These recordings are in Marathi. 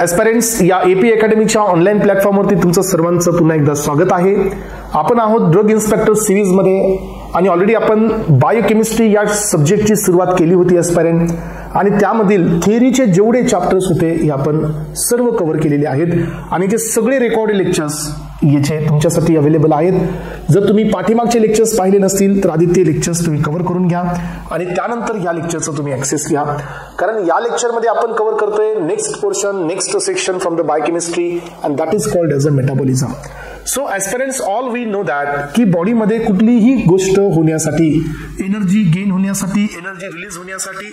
ॲस्पायरंट्स, या एपी अकॅडमीच्या ऑनलाईन प्लॅटफॉर्मवरती तुमचं सर्वांचं पुन्हा एकदा स्वागत आहे. आपण आहोत ड्रग इन्स्पेक्टर सिरीजमध्ये आणि ऑलरेडी आपण बायोकेमिस्ट्री या सब्जेक्टची सुरुवात केली होती ॲस्पायरंट, आणि त्यामधील थिअरीचे जेवढे चॅप्टर्स होते हे आपण सर्व कव्हर केलेले आहेत आणि ते सगळे रेकॉर्डेड लेक्चर्स याचे तुमच्यासाठी अवेलेबल आहेत. जर तुम्ही पाठीमागचे लेक्चर्स पाहिले नसतील तर आधी ते लेक्चर्स तुम्ही कव्हर करून घ्या आणि त्यानंतर या लेक्चरचा तुम्ही ऍक्सेस घ्या, कारण या लेक्चरमध्ये आपण कव्हर करतोय next portion, next section from the biochemistry, and that is called as a metabolism. So aspirants, all we know that की बॉडीमध्ये कुठलीही गोष्ट होण्यासाठी, एनर्जी गेन होण्यासाठी, एनर्जी रिलीज होण्यासाठी,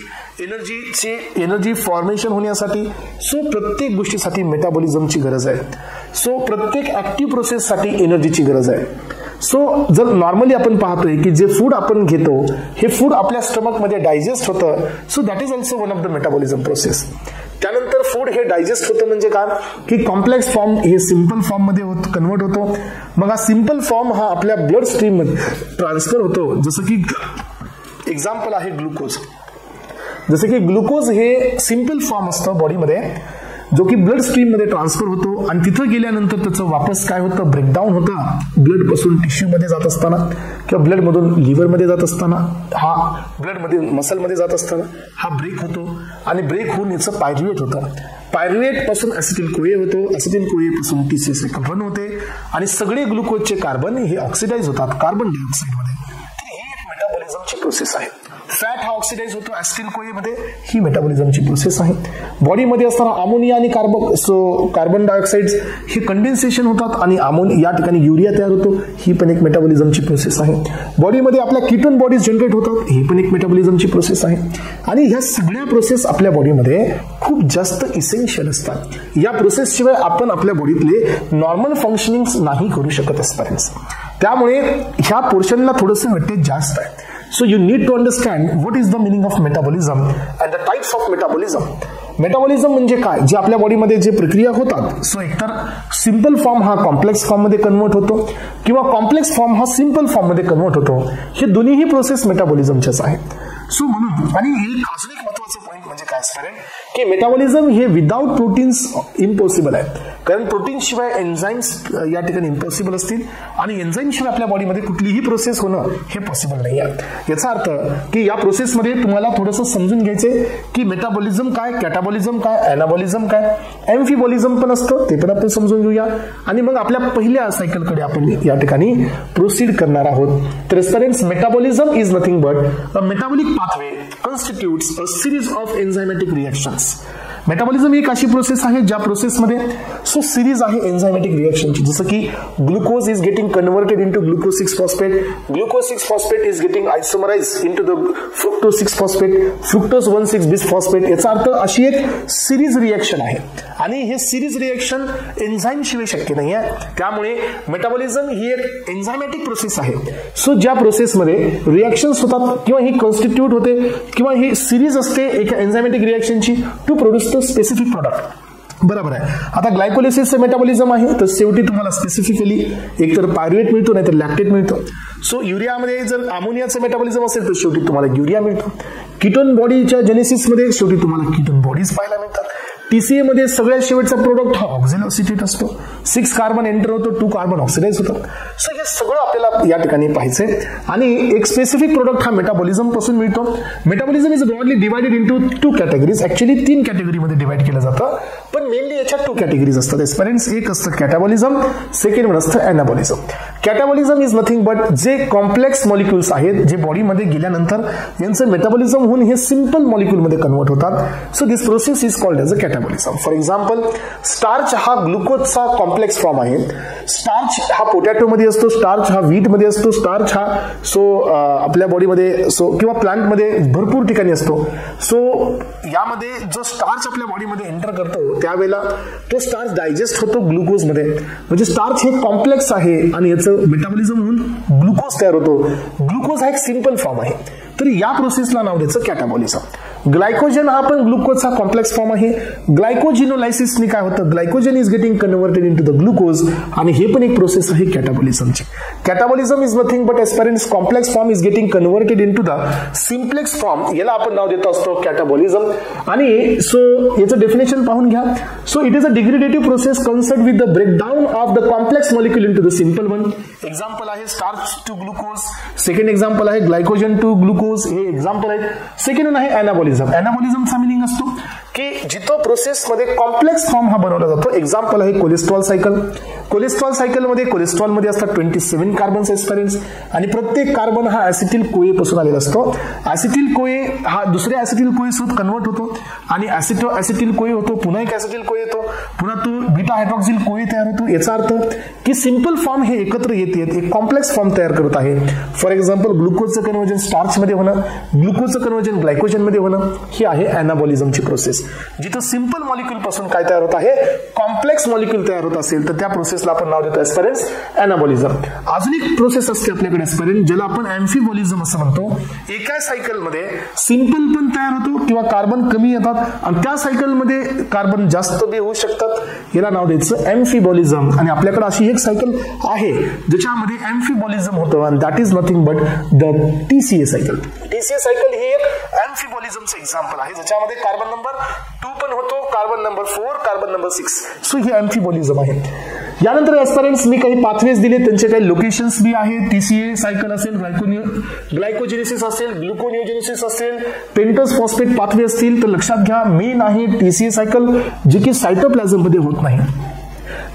एनर्जी फॉर्मेशन होण्यासाठी, सो प्रत्येक गोष्टीसाठी मेटाबॉलिझमची गरज आहे. सो प्रत्येक ऍक्टिव्ह प्रोसेससाठी एनर्जीची गरज आहे. सो जर नॉर्मली आपण पाहतोय की जे फूड आपण घेतो हे फूड आपल्या स्टमकमध्ये डायजेस्ट होतं, so that is also one of the metabolism process. त्यानंतर फूड हे डायजेस्ट होतं म्हणजे काय की कॉम्प्लेक्स फॉर्म हे सिंपल फॉर्म मध्ये कन्वर्ट होतो. मग हा सिंपल फॉर्म हा आपल्या ब्लड स्ट्रीम मध्ये ट्रान्सफर होतो. जसं की एक्झाम्पल आहे ग्लुकोज. जसं की ग्लुकोज हे सिंपल फॉर्म असतं बॉडीमध्ये, जो की ब्लड स्ट्रीम मध्ये ट्रान्सफर होतो आणि तिथं गेल्यानंतर त्याचं वापस काय होतं, ब्रेकडाऊन होतं. ब्लड पासून टिश्यू मध्ये जात असताना किंवा ब्लड मधून लिव्हर मध्ये जात असताना, हा ब्लड मध्ये मसल मध्ये जात असताना हा ब्रेक होतो आणि ब्रेक होऊन याचं पायरुवेट होतं. पायरुवेट पासून ऍसिटिल कोए होतो, ऍसिटिल कोए पासून TCA होते आणि सगळे ग्लुकोजचे कार्बन हे ऑक्सिडाइज होतात कार्बन डायऑक्साइड मध्ये. ही एक मेटाबॉलिझमची प्रोसेस आहे. फॅट हा ऑक्सिडाइज होतो ऍसिटिल कोए मध्ये, ही मेटाबॉलिझमची प्रोसेस आहे. बॉडीमध्ये असताना अमोनिया आणि कार्बन डायऑक्साइड हे कंडेन्सेशन होतात आणि या ठिकाणी युरिया तयार होतो, ही पण एक मेटाबॉलिझमची प्रोसेस आहे. बॉडीमध्ये आपल्या कीटोन बॉडीज जनरेट होतात, ही पण एक मेटाबॉलिझमची प्रोसेस आहे. आणि ह्या सगळ्या प्रोसेस आपल्या बॉडीमध्ये खूप जास्त इसेन्शियल असतात. या प्रोसेस शिवाय आपण आपल्या बॉडीतले नॉर्मल फंक्शनिंग नाही करू शकत असतात. त्यामुळे ह्या पोर्शनला थोडंसं वेटेज जास्त आहे. So you need to understand what is the meaning of metabolism and the types of metabolism. Metabolism म्हणजे काय, जे आपल्या बॉडीमध्ये जे प्रक्रिया होतात, सो एकतर सिंपल फॉर्म हा कॉम्प्लेक्स फॉर्म मध्ये कन्वर्ट होतो किंवा कॉम्प्लेक्स फॉर्म हा सिंपल फॉर्म मध्ये कन्वर्ट होतो. हे दोन्हीही प्रोसेस मेटाबॉलिझमच्याच आहेत. सो म्हणून आणि अजून एक महत्वाचं पॉईंट म्हणजे काय असणार की मेटाबॉलिझम हे विदाउट प्रोटीन्स इम्पॉसिबल आहे, कारण प्रोटीन शिवाय एन्झाईम्स या ठिकाणी इम्पॉसिबल असतील आणि एन्झाईम शिवाय आपल्या बॉडीमध्ये कुठलीही प्रोसेस होणं हे पॉसिबल नाही आहे. याचा अर्थ की या प्रोसेसमध्ये तुम्हाला थोडंसं समजून घ्यायचंय की मेटाबॉलिझम काय, कॅटाबॉलिझम काय, एनाबॉलिझम काय, एम्फिबॉलिझम पण असतं, ते पण आपण समजून घेऊया आणि मग आपल्या पहिल्या सायकलकडे आपण या ठिकाणी प्रोसीड करणार आहोत. तर students, metabolism is nothing but a metabolic pathway constitutes a series of enzymatic reactions. Metabolism ही एक अशी प्रोसेस आहे ज्या प्रोसेसमध्ये सिरीज आहे एन्झायमॅटिक रिएक्शनची. जसं की glucose is getting converted into glucose 6 phosphate, glucose 6 phosphate is getting isomerise into the fructose 6 phosphate, fructose 1,6 bis phosphate. याचा अर्थ अशी एक सिरीज रिएक्शन आहे आणि हे सिरीज रिएक्शन एन्झाईम शिवाय शक्य नाही आहे. त्यामुळे मेटाबॉलिझम ही एक एन्झायमॅटिक प्रोसेस आहे. सो ज्या प्रोसेसमध्ये रिएक्शन्स होतात किंवा ही कॉन्स्टिट्यूट होते किंवा ही सिरीज असते एका enzymatic रिएक्शनची to produce specific product. बरोबर आहे. आता ग्लायकोलिसिसचे मेटाबॉलिझम आहे, तर शेवटी तुम्हाला स्पेसिफिकली एकतर पायरुवेट मिळतो नाहीतर लॅक्टेट मिळतो. सो युरियामध्ये जर अमोनियाचं मेटाबॉलिझम असेल तर शेवटी तुम्हाला युरिया मिळतो. कीटोन बॉडीच्या जेनेसिसमध्ये शेवटी तुम्हाला कीटोन बॉडीज पाहायला मिळतात. TCA मध्ये सगळ्यात शेवटचा प्रोडक्ट हा ऑक्झॅलोसिटेट असतो. 6 कार्बन एंटर होतो, 2 कार्बन ऑक्सिडाइज होतात. सो हे सगळं आपल्याला या ठिकाणी पाहायचंय आणि एक स्पेसिफिक प्रोडक्ट हा मेटाबॉलिझम पासून मिळतो. Metabolism is broadly divided into 2 categories. Actually 3 कॅटेगरीमध्ये डिवाइड केलं जातं, पण मेनली याच्यात 2 कॅटेगरीज असतात. एक्सपेरियन्स एक असतं कॅटाबॉलिझम, सेकंड वन असतं anabolism. Catabolism is nothing but जे कॉम्प्लेक्स मॉलिक्युल्स आहेत जे बॉडीमध्ये गेल्यानंतर यांचं मेटाबॉलिझम होऊन हे सिंपल मॉलिक्युलमध्ये कन्वर्ट होतात. So this process is called as a catabolism. For example, starch हा ग्लुकोजचा कॉम्प्लेक्स फॉर्म आहे. स्टार्च हा पोटॅटो मध्ये असतो, स्टार्च हा व्हीट मध्ये असतो, स्टार्च हा आपल्या बॉडीमध्ये किंवा प्लांट मध्ये भरपूर ठिकाणी असतो. सो यामध्ये जो स्टार्च आपल्या बॉडीमध्ये एंटर करतो त्यावेळेला तो स्टार्च डायजेस्ट होतो ग्लुकोज मध्ये. म्हणजे स्टार्च हे कॉम्प्लेक्स आहे आणि याचं मेटाबॉलिझम होऊन ग्लुकोज तयार होतो. ग्लुकोज हा एक सिंपल फॉर्म आहे, तर या प्रोसेसला नाव द्यायचं कॅटाबॉलिझम. ग्लायकोजन हा पण ग्लुकोजचा कॉम्प्लेक्स फॉर्म आहे. ग्लायकोजिनोलायसिसने काय होतं, glycogen is getting converted into the glucose, आणि हे पण एक प्रोसेस आहे कॅटाबॉलिझमची. कॅटाबॉलिझम इज नथिंग बट एस्पेरेंट्स complex form is getting converted into the simplex form, याला आपण नाव देत असतो कॅटाबॉलिझम. आणि सो याचं डेफिनेशन पाहून घ्या. So it is a degradative process concern with the breakdown of the complex molecule into the simple one. Example आहे starch to glucose, second example आहे ग्लायकोजन टू ग्लुकोज, हे एक्झाम्पल आहेत. सेकंड आहे अॅनाबॉलिझम. अॅनाबॉलिझमचा मिनिंग असतो की जिथं प्रोसेसमध्ये कॉम्प्लेक्स फॉर्म हा बनवला जातो. एक्झाम्पल आहे कोलेस्ट्रॉल सायकल. कोलेस्ट्रॉल सायकलमध्ये कोलेस्ट्रॉलमध्ये असतात 27 कार्बन्स एस्पेरेंट्स, आणि प्रत्येक कार्बन हा ऍसिटिल कोए पासून आलेला असतो. ऍसिटिल कोए हा दुसऱ्या ऍसिटिल कोए सोबत कन्वर्ट होतो आणि ऍसिटिल कोए होतो, पुन्हा एक ऍसिटिल कोए येतो, पुन्हा तो बीटा हायड्रॉक्सिल कोए तयार होतो. याचा अर्थ की सिंपल फॉर्म हे एकत्र येतात, एक कॉम्प्लेक्स फॉर्म तयार करत आहे. फॉर एक्झाम्पल ग्लुकोजचं कन्व्हर्जन स्टार्च मध्ये होणं, ग्लुकोजचं कन्व्हर्जन ग्लायकोजन मध्ये होणं, ही आहे अॅनाबॉलिझमची प्रोसेस. जिथं सिंपल मॉलिक्यूल पासून काय तयार होत आहे, कॉम्प्लेक्स मॉलिक्यूल तयार होत असेल तर त्या प्रोसेसला आपण नाव देतो एस्पेरेंट्स अॅनाबॉलिझम. अजून एक प्रोसेस असते आपल्याकडे एस्पेरेंट, ज्याला आपण अॅम्फिबॉलिझम असं म्हणतो. एका सायकलमध्ये सिंपल पण तयार होतो किंवा कार्बन कमी येतात, आणि त्या सायकलमध्ये कार्बन जास्त बी होऊ शकतात, याला नाव द्यायचं अॅम्फिबॉलिझम. आणि आपल्याकडे अशी एक सायकल आहे ज्याच्यामध्ये अॅम्फिबॉलिझम होतं, आणि that is nothing but the TCA cycle. TCA cycle ही एक अॅम्फिबॉलिझमचं एक्झाम्पल आहे, ज्याच्यामध्ये कार्बन नंबर 2 पण होतो, carbon number 4, carbon number 6. So ही अॅम्फिबॉलिझम आहे. यानंतर एस्पेरेंट्स मी काही पाथवेज दिले, त्यांचे काही लोकेशन्स बी आहेत. टीसीए सायकल असेल, ग्लायकोजेनेसिस असेल, ग्लुकोनिओजेनेसिस असेल, पेंटोस फॉस्फेट पाथवे असतील, तर लक्षात घ्या मेन आहे टीसीए सायकल, जे की सायटोप्लाझम मध्ये होत नाही.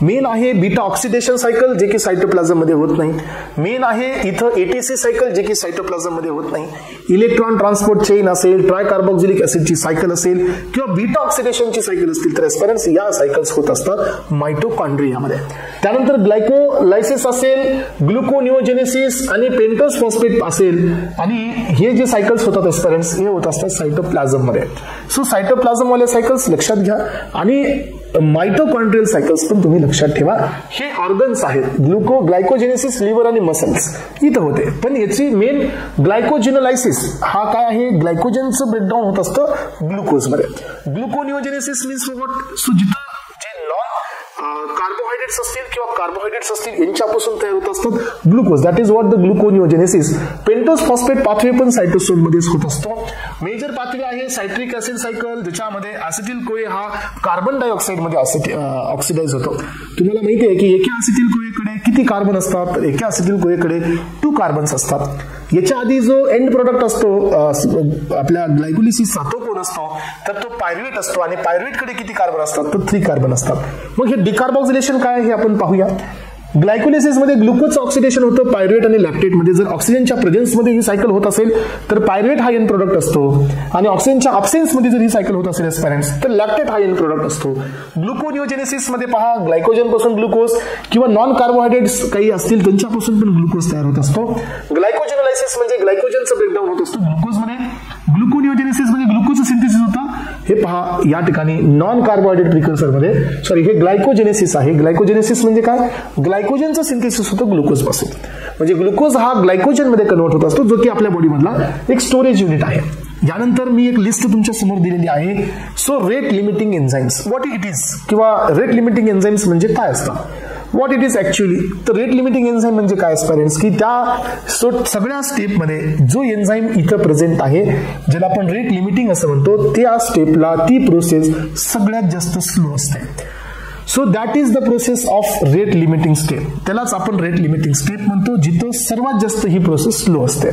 मेन आहे बीटा ऑक्सिडेशन सायकल, जे की सायटोप्लाझम मध्ये होत नाही. मेन आहे इथं एटीसी सायकल, जे की सायटोप्लाझम मध्ये होत नाही. इलेक्ट्रॉन ट्रान्सपोर्ट चेन असेल, ट्रायकार्बोक्सिलिक ऍसिडची सायकल असेल, किंवा बीटा ऑक्सिडेशनची सायकल असतील, तर एस्पेरेंट्स या सायकल्स होत असतात मायटोकॉन्ड्रियामध्ये. त्यानंतर ग्लायकोलायसिस असेल, ग्लुकोनिओजेनेसिस आणि पेंटोस फॉस्फेट असेल, आणि हे जे सायकल्स होतात एस्पेरेंट्स हे होत असतात सायटोप्लाझम मध्ये. सो सायटोप्लाझम वाले सायकल्स लक्षात घ्या, आणि मायटोकॉन्ड्रियल सायकल्स पण तुम्ही लक्षात ठेवा. हे ऑर्गन्स आहेत. ग्लायकोजेनेसिस लिव्हर आणि मसल्स इथं होते, पण याची मेन ग्लायकोजिनोलायसिस हा काय आहे, ग्लायकोजनचं ब्रेकडाऊन होत असतं ग्लुकोजमध्ये. ग्लुकोनिओजेनेसिस मीन्स व्हॉट, सो जिथं जे नॉन कार्बोहायड्रेट्स असतील किंवा कार्बोहायड्रेट्स असतील यांच्यापासून तयार होत असतात glucose, that is what the ग्लुकोनिओजेनेसिस. Pentose phosphate pathway पण सायटोसोल मध्येच होत असतो. मेजर पाथवे आहे सायट्रिक ऍसिड सायकल, ज्याच्यामध्ये ऍसिटिल कोए हा कार्बन डायऑक्साइड मध्ये ऑक्सिडाइज होतो. तुम्हाला माहिती आहे की एका ऍसिटिल कोएकडे किती कार्बन असतात, तर एका ऍसिटिल कोएकडे 2 कार्बन्स असतात. याच्या आधी जो एंड प्रोडक्ट असतो आपल्या ग्लायकोलिसिसचा, तो कोण असतो, तर तो पायरुवेट असतो, आणि पायरुवेटकडे किती कार्बन असतात, तर 3 कार्बन असतात. मग हे डिकार्बोक्सिलेशन काय हे आपण पाहूया. ग्लायकोलिसिस मध्ये ग्लुकोजचं ऑक्सिडेशन होतं पायरुवेट आणि लॅक्टेट मध्ये. जर ऑक्सिजनच्या प्रेझेन्स मध्ये ही सायकल होत असेल तर पायरुवेट हा एंड प्रोडक्ट असतो, आणि ऑक्सिजनच्या अब्सेन्स मध्ये जर ही सायकल होत असेल एस्पेरेंट्स तर लॅक्टेट हा एंड प्रोडक्ट असतो. ग्लुकोनिओजेनेसिस मध्ये पहा, ग्लायकोजन पासून ग्लुकोज किंवा नॉन कार्बोहायड्रेट्स काही असतील त्यांच्यापासून पण ग्लुकोज तयार होत असतो. ग्लायकोजिनोलायसिस म्हणजे ग्लायकोजनचं ब्रेकडाऊन होत असतो ग्लुकोज मध्ये. ग्लुकोनिओजेनेसिस मध्ये ग्लुकोजचं सिंथेसिस होतं. हे पहा या ठिकाणी नॉन कार्बोहायड्रेट प्रिकर्सर मध्ये, सॉरी हे ग्लायकोजेनेसिस आहे. ग्लायकोजेनेसिस म्हणजे काय, ग्लायकोजनचं सिंथेसिस होतं ग्लुकोज पासून. म्हणजे ग्लुकोज हा ग्लायकोजन मध्ये कन्वर्ट होत असतो, जो की आपल्या बॉडीमधला एक स्टोरेज युनिट आहे. यानंतर मी एक लिस्ट तुमच्या समोर दिलेली आहे. So rate limiting enzymes, what it is, किंवा रेट लिमिटिंग एन्झाइम्स म्हणजे काय असतात, व्हॉट इट इज ऍक्च्युअली. तर रेट लिमिटिंग एन्झाइम म्हणजे काय एस्पेरेंट्स, की त्या सगळ्या स्टेपमध्ये जो एन्झाइम इथं प्रेझेंट आहे, ज्याला आपण रेट लिमिटिंग असं म्हणतो, त्या स्टेपला ती प्रोसेस सगळ्यात जास्त स्लो असते. So that is the process of rate limiting step. त्यालाच आपण रेट लिमिटिंग स्टेप म्हणतो, जिथं सर्वात जास्त ही प्रोसेस स्लो असते.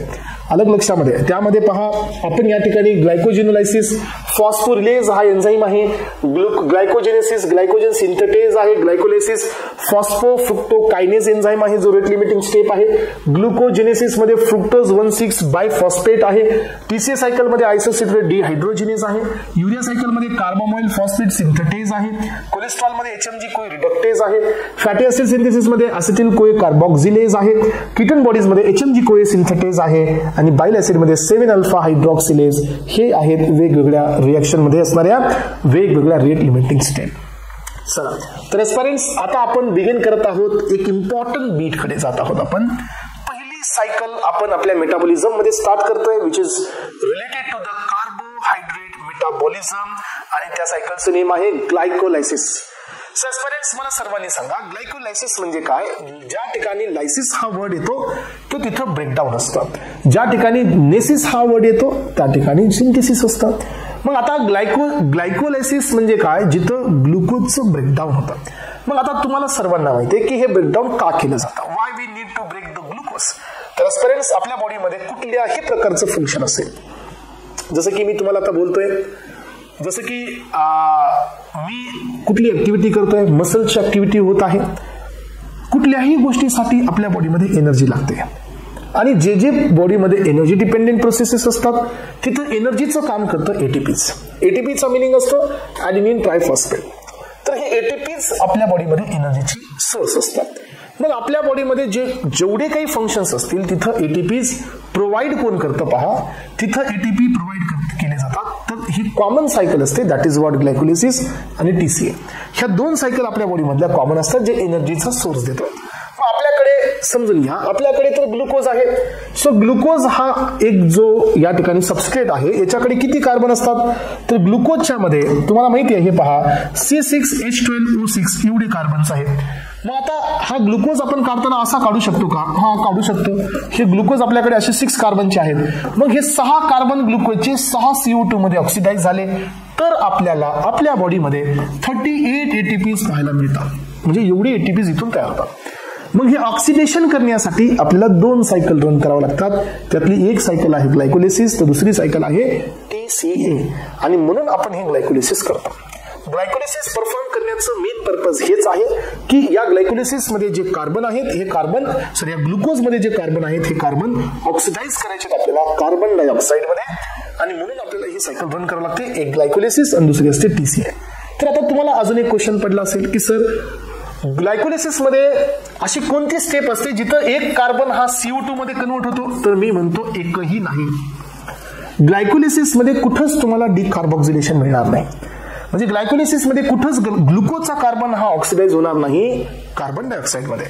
अलग लक्षामध्ये त्यामध्ये पहा, आपण या ठिकाणी ग्लायकोजिनोलायसिस, फॉस्फोरिलेज हा एन्झाइम आहे. ग्लायकोजेनेसिस, ग्लायकोजन सिंथेटेज आहे. ग्लायकोलायसिस, फॉस्फोफ्रुक्टोकायनेज एन्झाइम आहे, जो रेट लिमिटिंग स्टेप आहे. ग्लुकोजेनेसिस मध्ये फ्रुक्टोज 1,6 बायफॉस्फेट आहे. टीसीए सायकल मध्ये आयसोसिट्रेट डिहायड्रोजिनेज आहे. युरिया सायकल मध्ये कार्बामॉइल फॉस्फेट सिंथेटेज आहे. कोलेस्ट्रॉल मध्ये HMG कोए रिडक्टेज आहे. फॅटी ऍसिड सिंथेसिस मध्ये ऍसिटिल कोए कार्बोक्सिलेज आहे. कीटन बॉडीज मध्ये HMG कोए सिंथेटेज आहे. आणि बाइल ऍसिड मध्ये 7 अल्फा हायड्रॉक्सिलेज. हे आहेत वेगवेगळ्या रिएक्शन मध्ये असणाऱ्या वेगवेगळ्या रेट लिमिटिंग स्टेप. चला तर एस्पेरेंट्स, आता आपण बिगिन करत आहोत एक इम्पॉर्टंट बीट कडे जात आहोत. आपण पहिली सायकल आपण आपल्या मेटाबॉलिझम मध्ये स्टार्ट करतोय, which is related to the carbohydrate metabolism आणि त्या सायकलचं नेम आहे ग्लायकोलायसिस. सस्पेरेंट्स मला सर्वांनी सांगा ग्लायकोलायसिस म्हणजे काय. ज्या ठिकाणी लायसिस हा वर्ड येतो तो तिथं ब्रेकडाऊन असतं, ज्या ठिकाणी नेसिस हा वर्ड येतो त्या ठिकाणी सिंथेसिस असतं. मग आता ग्लायकोलायसिस म्हणजे काय, जिथं ग्लुकोजचं ब्रेकडाऊन होतं. मग आता तुम्हाला सर्वांना माहिती आहे की हे ब्रेकडाऊन का केलं जातं, why we need to break the glucose. तर सस्पेरेंट्स आपल्या बॉडीमध्ये कुठल्याही प्रकारचं फंक्शन असेल, जसं की मी तुम्हाला आता बोलतोय, जसं की मी कुठली ऍक्टिव्हिटी करतोय, मसलची ऍक्टिव्हिटी होत आहे, कुठल्याही गोष्टीसाठी आपल्या बॉडीमध्ये एनर्जी लागते आणि जे जे बॉडीमध्ये एनर्जी डिपेंडेंट प्रोसेसेस असतात तिथं एनर्जीचं काम करतं एटीपीज. एटीपीचा मिनिंग असतो ॲडेनिन ट्रायफॉस्फेट. तर हे एटीपीज आपल्या बॉडीमध्ये एनर्जीची सोर्स असतात. मग आपल्या बॉडीमध्ये जेवढे काही फंक्शन्स असतील तिथं एटीपीज प्रोव्हाइड कोण करतं पहा, तिथं एटीपी प्रोव्हाइड केले जातात. तर ही कॉमन सायकल असते, दॅट इज व्हॉट ग्लायकोलिसिस आणि टीसीए. ह्या दोन सायकल आपल्या बॉडीमधल्या कॉमन असतात जे एनर्जीचा सोर्स देतात. आपल्याकडे समजून घ्या, आपल्याकडे तर ग्लुकोज आहे. सो ग्लुकोज हा एक जो या ठिकाणी सबस्ट्रेट आहे याच्याकडे किती कार्बन असतात, तर ग्लुकोजच्या मध्ये तुम्हाला माहिती आहे हे पहा C6H12O6 एवढे कार्बन्स आहेत. मग आता हा ग्लुकोज आपण काढताना असा काढू शकतो का, हा काढू शकतो. हे ग्लुकोज आपल्याकडे असे 6 कार्बनचे आहेत. मग हे 6 कार्बन ग्लुकोजचे 6 CO2 मध्ये ऑक्सिडाइज झाले तर आपल्याला आपल्या बॉडीमध्ये 38 एटीपीज पाहायला मिळतात. म्हणजे एवढे एटीपीज इथून तयार होतात. मग हे ऑक्सिडेशन करण्यासाठी आपल्याला 2 सायकल रन करावं लागतात. त्यातली एक सायकल आहे ग्लायकोलिसिस तर दुसरी सायकल आहे टीसीए. आणि म्हणून आपण हे ग्लायकोलिसिस करतो. ग्लायकोलिसिस परफॉर्म करण्याचं मेन पर्पज हेच आहे की या ग्लायकोलिसिस मध्ये जे कार्बन आहेत हे कार्बन या ग्लुकोज मध्ये जे कार्बन आहेत हे कार्बन ऑक्सिडाइज करायचे आपल्याला कार्बन डायऑक्साइड मध्ये, आणि म्हणून आपल्याला ही सायकल रन करावं लागते. एक ग्लायकोलिसिस आणि दुसरी असते टीसीए. तर आता तुम्हाला अजून एक क्वेश्चन पडला असेल की सर ग्लायकोलिसिस मध्ये अशी कोणती स्टेप असते जिथं एक कार्बन हा CO2 मध्ये कन्वर्ट होतो, तर मी म्हणतो एकही नाही. ग्लायकोलिसिस मध्ये कुठंच तुम्हाला डिकार्बोक्सिलेशन मिळणार नाही. म्हणजे ग्लायकोलिसिस मध्ये कुठंच ग्लुकोजचा कार्बन हा ऑक्सिडाइज होणार नाही कार्बन डायऑक्साइड मध्ये.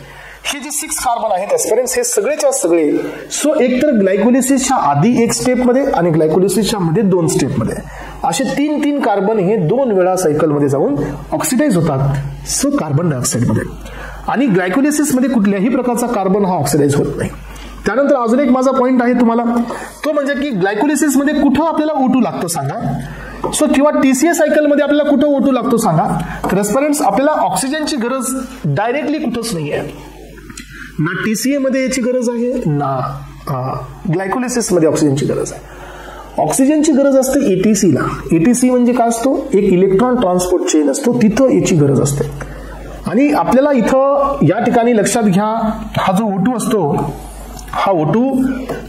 हे जे 6 कार्बन आहेत एस्पेरेंट्स हे सगळेच्या सगळे सो एकतर ग्लायकोलिसिसच्या आधी एक स्टेप मध्ये आणि ग्लायकोलिसिसच्या मध्ये 2 स्टेप मध्ये असे 3 कार्बन हे 2 वेळा सायकल मध्ये जाऊन ऑक्सिडाइज होतात सो कार्बन डायऑक्साइड मध्ये. आणि ग्लायकोलिसिस मध्ये कुठल्याही प्रकारचा कार्बन हा ऑक्सिडाइज होत नाही. त्यानंतर अजून एक माझा पॉइंट आहे तुम्हाला, तो म्हणजे की ग्लायकोलिसिस मध्ये कुठं आपल्याला O2 लागतो सांगा. सो किंवा टीसीए सायकल मध्ये आपल्याला कुठं O2 लागतो सांगा. तर एस्पेरेंट्स आपल्याला ऑक्सिजनची गरज डायरेक्टली कुठंच नाही आहे. ना टीसीए मध्ये याची गरज आहे ना ग्लायकोलिसिस मध्ये ऑक्सिजनची गरज आहे. ऑक्सिजनची गरज असते एटीसी ला. एटीसी म्हणजे काय असतो, एक इलेक्ट्रॉन ट्रान्सपोर्ट चेन असतो, तिथं याची गरज असते. आणि आपल्याला इथं या ठिकाणी लक्षात घ्या हा जो O2 असतो हा O2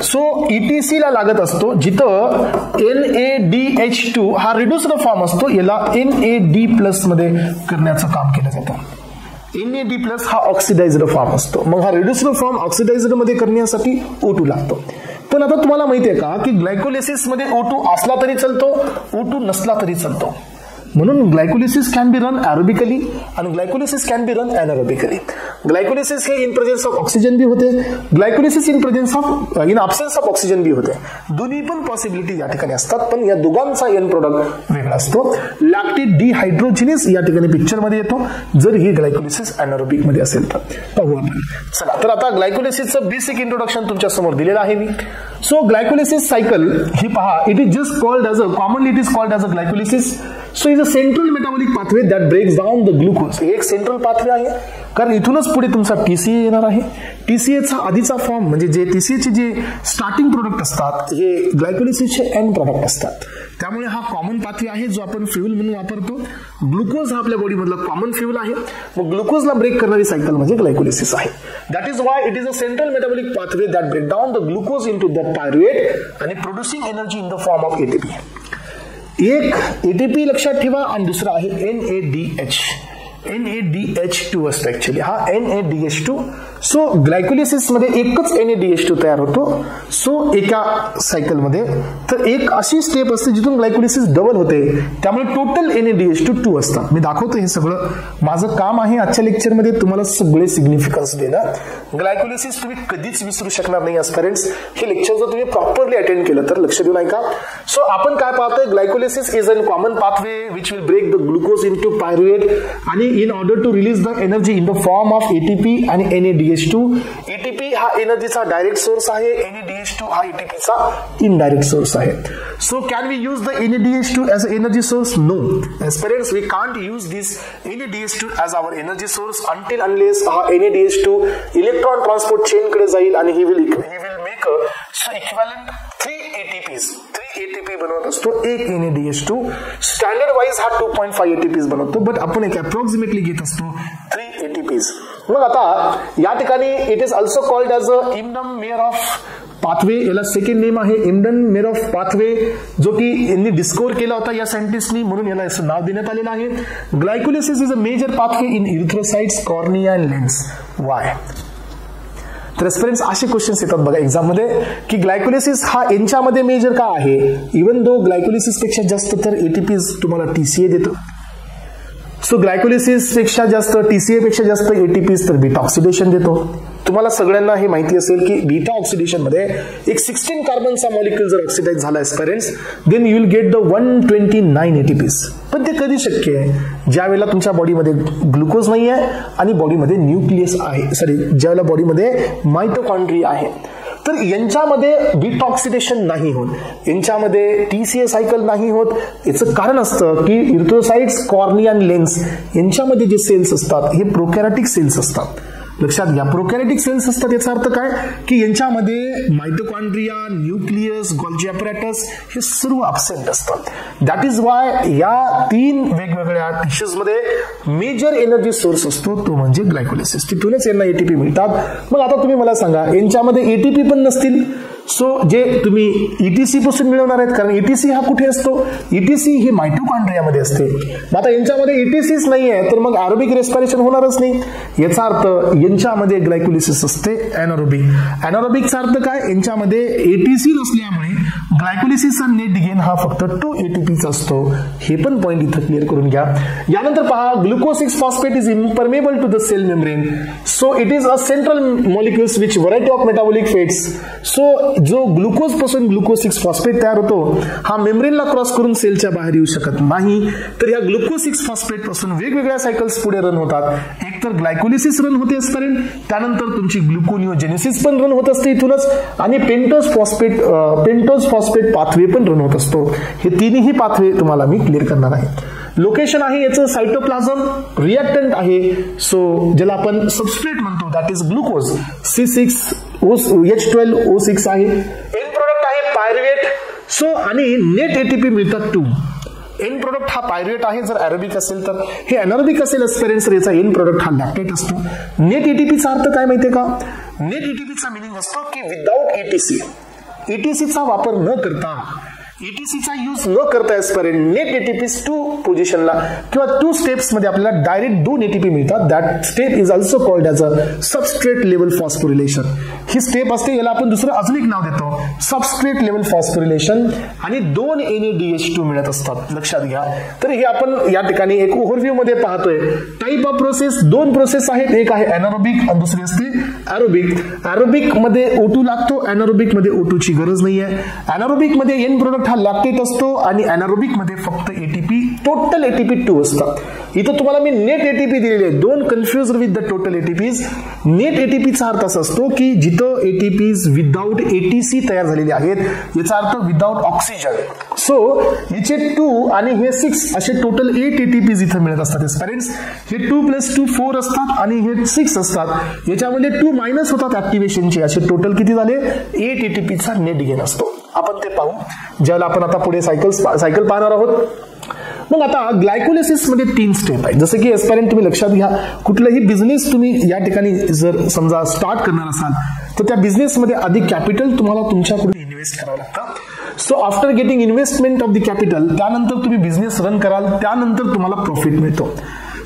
सो ETC ला लागत असतो जिथं NADH2 हा रिड्युस्ड फॉर्म असतो, याला NAD+ मध्ये करण्याचं काम केलं जातं. NAD+ हा ऑक्सिडाइज्ड फॉर्म असतो. मग हा रिड्युस्ड फॉर्म ऑक्सिडाइज्ड मध्ये करण्यासाठी O2 लागतो. पण आता तुम्हाला माहितीये का की ग्लायकोलिसिस मध्ये O2 असला तरी चालतो, O2 नसला तरी चालतो. म्हणून glycolysis can be run aerobically आणि glycolysis can be run anaerobically. Glycolysis हे इन प्रेझेन्स ऑफ ऑक्सिजन बी होते, glycolysis in absence of oxygen बी होते. दोन्ही पण पॉसिबिलिटी या ठिकाणी असतात. पण या दोघांचा एंड प्रोडक्ट वेगळा असतो. लॅक्टिक डिहायड्रोजिनेस या ठिकाणी पिक्चर मध्ये येतो जर ही ग्लायकोलिसिस ॲनारोबिक मध्ये असेल तर. पाहू आपण. चला तर आता ग्लायकोलिसिसचं बेसिक इंट्रोडक्शन तुमच्या समोर दिलेलं आहे मी. सो ग्लायकोलिसिस सायकल ही पहा, it is just called as commonly it is called as a glycolysis. So is a central metabolic pathway that breaks down the glucose. हे एक सेंट्रल पाथवे आहे कारण इथूनच पुढे तुमचा टीसीए येणार आहे. टीसीएचा आधीचा फॉर्म म्हणजे जे टीसीएचे जे स्टार्टिंग प्रोडक्ट असतात हे ग्लायकोलिसिसचे एंड प्रोडक्ट असतात. त्यामुळे हा कॉमन पाथवे आहे जो आपण फ्युल म्हणून वापरतो. ग्लुकोज हा आपल्या बॉडीमधला कॉमन फ्युल आहे. मग ग्लुकोजला ब्रेक करणारी सायकल म्हणजे ग्लायकोलिसिस आहे. That is why it is a central metabolic pathway that break down the glucose into the pyruvate आणि producing energy in the form of ATP. एक एटीपी लक्षात ठेवा आणि दुसरा आहे NADH. NADH2 असतं ऍक्च्युअली. हा NADH2 सो ग्लायकोलिसिस मध्ये एकच NADH2 तयार होतो. सो एका सायकल मध्ये तर एक अशी स्टेप असते जिथून ग्लायकोलिसिस डबल होते, त्यामुळे टोटल NADH2 2 असतात. मी दाखवतो हे सगळं. माझं काम आहे आजच्या लेक्चर मध्ये तुम्हाला सगळे सिग्निफिकन्स देणं. ग्लायकोलिसिस तुम्ही कधीच विसरू शकणार नाही पेरेंट्स. हे लेक्चर जर तुम्ही प्रॉपरली अटेंड केलं तर लक्ष देऊन ऐका. सो आपण काय पाहतोय, glycolysis is a common pathway which will break the glucose into pyruvate आणि in order to release the energy in the form of ATP आणि NADH2. ATP हा एनर्जीचा डायरेक्ट सोर्स आहे, NADH2 हा ATPचा इनडायरेक्ट सोर्स आहे. So can we use the NADH2 as an energy source? No. As parents, we can't use this NADH2 as our energy source until unless हा NADH2 इलेक्ट्रॉन ट्रान्सपोर्ट चेन कडे जाईल आणि he will make a equivalent 3 ATPs. 3 ATP बनवत असतो एक NADH2. स्टँडर्ड वाइज हा 2.5 ATPs बनवतो, बट आपण एक अप्रॉक्सिमेटली घेत असतो 3 ATPs. मग आता या ठिकाणी it is also called as a Embden Meyerhof pathway. याला सेकंड नेम आहे इम्डम-मेयर ऑफ पाथवे, जो की यांनी डिस्कवर केला होता या सायंटिस्टनी, म्हणून याला असं नाव देण्यात आलेलं आहे. Glycolysis is a major pathway in erythrocytes, cornea and lens. Why? तर स्टुडंट्स असे क्वेश्चन्स येतात बघा एक्झाम मध्ये की ग्लायकोलिसिस हा यांच्यामध्ये मेजर का आहे. इवन दो ग्लायकोलिसिस पेक्षा जास्त तर ATPs तुम्हाला TCA देतो. सो ग्लायकोलिसिस पेक्षा जास्त, TCA पेक्षा जास्त ATPs तर बीटा ऑक्सिडेशन देतो. तुम्हाला सगळ्यांना हे माहिती असेल की बीटा ऑक्सिडेशन मध्ये एक 16 कार्बनचा मॉलिक्यूल जर ऑक्सिडाइज झाला parents, then you will get the 129 ATPs. पण ते कधी शक्य आहे? ज्या वेळेला तुमच्या बॉडीमध्ये ग्लुकोज नाही आहे आणि बॉडीमध्ये न्यूक्लियस आहे, ज्यावेळेला बॉडीमध्ये मायटोकॉन्ड्रिया आहे. तर यांच्यामध्ये बीटा ऑक्सिडेशन नाही होत, यांच्यामध्ये TCA सायकल नाही होत. याचं कारण असतं की इरिथ्रोसाइट्स, कॉर्निया आणि लेन्स यांच्यामध्ये जे सेल्स असतात हे प्रोकॅरियोटिक सेल्स असतात. लक्षात घ्या, प्रोकॅरियोटिक सेल्स असतात. याचा अर्थ काय की यांच्यामध्ये मायटोकॉन्ड्रिया, न्यूक्लियस, गोल्जी ॲपॅरेटस हे सर्व अब्सेंट असतात. दॅट इज वाय या 3 वेगवेगळ्या टिश्यूज मध्ये मेजर एनर्जी सोर्स असतो तो म्हणजे ग्लायकोलिसिस. तिथूनच यांना ATP मिळतात. मग आता तुम्ही मला सांगा, यांच्यामध्ये ATP पण नसतील, सो जे तुम्ही ETC पासून मिळवणार आहेत, कारण ETC हा कुठे असतो? ETC हे मायटोकॉन्ड्रियामध्ये असते. आता यांच्यामध्ये ETCच नाही आहे तर मग एरोबिक रेस्पिरेशन होणारच नाही. याचा अर्थ यांच्यामध्ये ग्लायकोलिसिस असते एनारोबिक. एनारोबिकचा अर्थ काय? यांच्यामध्ये ATC नसल्यामुळे ग्लायकोलिसिसचा नेट गेन हा फक्त 2 ATPचा असतो. हे पण पॉइंट इथं क्लिअर करून घ्या. यानंतर पहा, glucose 6 phosphate is impermeable to the cell membrane. So it is a central molecules which variety of metabolic fates. So जो ग्लुकोज पासून ग्लुकोज 6 फॉस्फेट तयार होतो हा मेम्ब्रेनला क्रॉस करून सेलच्या बाहेर येऊ शकत नाही. तर या ग्लुकोज 6 फॉस्फेट पासून वेगवेगळ्या सायकल्स पुढे रन होतात. एक तर ग्लायकोलिसिस रन होते असपर्यंत, त्यानंतर तुमची ग्लुकोनिओजेनेसिस पण रन होत असते इथूनच, आणि पेंटोज फॉस्फेट पाथवे पण रन होत असतो. हे तिन्ही पाथवे तुम्हाला मी क्लिअर करणार आहे. लोकेशन आहे याचं सायटोप्लाझम, रिएक्टंट आहे सो ज्याला आपण सबस्ट्रेट म्हणतो दॅट इज ग्लुकोज C6H12O6 आहे. एंड प्रोडक्ट आहे पायरुवेट. सो आणि नेट ATP मिळतात 2. एंड प्रोडक्ट हा पायरुवेट आहे जर एरोबिक असेल तर. हे एनारोबिक असेल पेरेंट्स तर याचा एंड प्रोडक्ट हा लॅक्टेट असतो. नेट ATPचा अर्थ काय माहितीये का? नेट ATPचा मिनिंग असतो की विदाउट ETCचा वापर न करता, ETCचा यूज न करता नेट ATPs 2 पोझिशनला किंवा 2 स्टेप्स मध्ये आपल्याला डायरेक्ट 2 ATP मिळतात. That step is also called as a substrate level phosphorylation. He step असते, याला आपण दुसरं अजून एक नाव देतो सबस्ट्रेट लेवल फॉस्फोरिलेशन, आणि 2 NADH2 मिळत असतात. लक्षात घ्या. तर हे आपण या ठिकाणी एक ओव्हरव्ह्यू मध्ये पाहतोय. टाइप ऑफ प्रोसेस, 2 प्रोसेस आहेत, एक आहे एनारोबिक आणि दुसरी असते एरोबिक. एरोबिक मध्ये O2 लागतो, एनारोबिक मध्ये O2 ची गरज नाहीये. एनारोबिक मध्ये एंड प्रोडक्ट हा लॅक्टेट असतो आणि एनारोबिक मध्ये फक्त ATP, टोटल ATP 2 असतात. इथं तुम्हाला मी नेट ATP दिलेले आहे. Don't confuse with the total ATPs. Net ATPचा अर्थ असा असतो की जिथं ATPs विदाउट ATC तयार झालेले आहेत, याचा अर्थ विदाउट ऑक्सिजन. सो याचे 2 आणि हे 6 असे टोटल 8 ATPs इथं मिळत असतात. पेरेंट्स हे 2 + 2 4 असतात आणि हे 6 असतात. याच्यामध्ये 2 मायनस होतात ऍक्टिव्हेशनचे. असे टोटल किती झाले? 8 ATPचा नेट गेन असतो. आपण ते पाहू ज्याला आपण आता पुढे सायकल पाहणार आहोत. मग आता ग्लायकोलिसिस मध्ये 3 स्टेप आहेत. जसं की एस्पायरंट तुम्ही लक्षात घ्या, कुठलाही बिझनेस तुम्ही या ठिकाणी जर समजा स्टार्ट करणार असाल तर त्या बिझनेस मध्ये आधी कॅपिटल तुम्हाला तुमच्याकडून इन्व्हेस्ट करावं लागतं. So after getting investment of the capital, त्यानंतर तुम्ही बिझनेस रन कराल, त्यानंतर तुम्हाला प्रॉफिट मिळतो.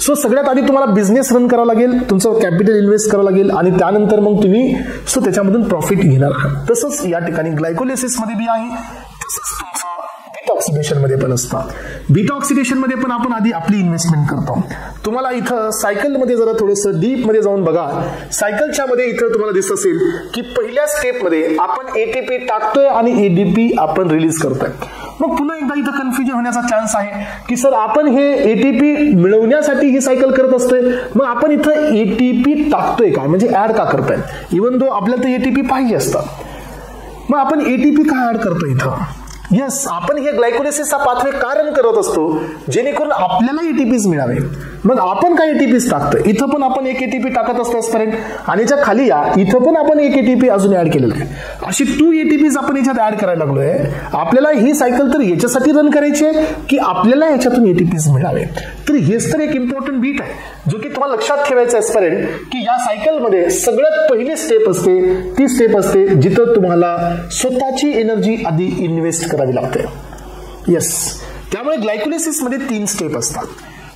सो सगळ्यात आधी तुम्हाला बिझनेस रन करावा लागेल, तुमचं कॅपिटल इन्व्हेस्ट करावं लागेल आणि त्यानंतर मग तुम्ही त्याच्यामधून प्रॉफिट घेणार आहात. तसंच या ठिकाणी ग्लायकोलिसिस मध्ये बी आहे, तसंच तुमचं बीटा ऑक्सिडेशन मध्ये पण असतं. बीटा ऑक्सिडेशन मध्ये पण आपण आधी आपली इन्व्हेस्टमेंट करतो. तुम्हाला इथं सायकल मध्ये जरा थोडंसं डीप मध्ये जाऊन बघा. सायकलच्या मध्ये इथं तुम्हाला दिसत असेल की पहिल्या स्टेप मध्ये आपण एटीपी टाकतोय आणि एडीपी आपण रिलीज करतोय. मग पुन्हा एकदा इथं कन्फ्युजन होण्याचा चान्स आहे की सर आपण हे एटीपी मिळवण्यासाठी ही सायकल करत असतोय, मग आपण इथं एटीपी टाकतोय काय, म्हणजे ऍड का करतोय, इव्हन दो आपल्याला तर एटीपी पाहिजे असतं, मग आपण एटीपी का ऍड करतोय इथं. येस, आपण हे ग्लायकोलिसिसचा पाथवे कारण करत असतो जेणेकरून आपल्याला एटीपीज मिळावे. मग आपण काय एटीपीज टाकतोय, इथं पण आपण एक एटीपी टाकत असतो आजपर्यंत, आणि याच्या खाली या इथं पण आपण एक एटीपी अजून ऍड केलेलं आहे. अशी 2 एटीपीज आपण याच्यात ऍड करायला लागलोय. आपल्याला ही सायकल तर याच्यासाठी रन करायची आहे की आपल्याला याच्यातून एटीपीज मिळावे. तर हेच तर एक इम्पॉर्टंट बीट आहे जो की तुम्हाला लक्षात ठेवायचं आहे आजपर्यंत की या सायकलमध्ये सगळ्यात पहिली स्टेप असते ती स्टेप असते जिथं तुम्हाला स्वतःची एनर्जी आधी इन्व्हेस्ट करावी लागते. येस, त्यामुळे ग्लायकोलिसिस मध्ये 3 स्टेप असतात.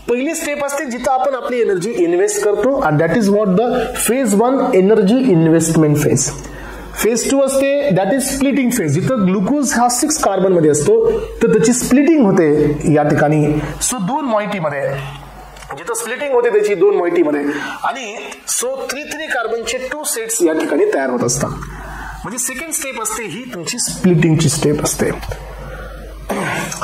पहिली स्टेप असते जिथं आपण आपली एनर्जी इन्व्हेस्ट करतो आणि that is what the phase 1 energy investment phase. Phase 2 असते दॅट इज स्प्लिटिंग फेज, जिथं ग्लुकोज हा 6 कार्बन मध्ये असतो तर त्याची स्प्लिटिंग होते या ठिकाणी 2 मॉइटीमध्ये, जिथं स्प्लिटिंग होते त्याची 2 मॉइटीमध्ये, आणि 3 कार्बनचे 2 सेट्स या ठिकाणी तयार होत असतात. म्हणजे सेकंड स्टेप असते ही तुमची स्प्लिटिंगची स्टेप असते.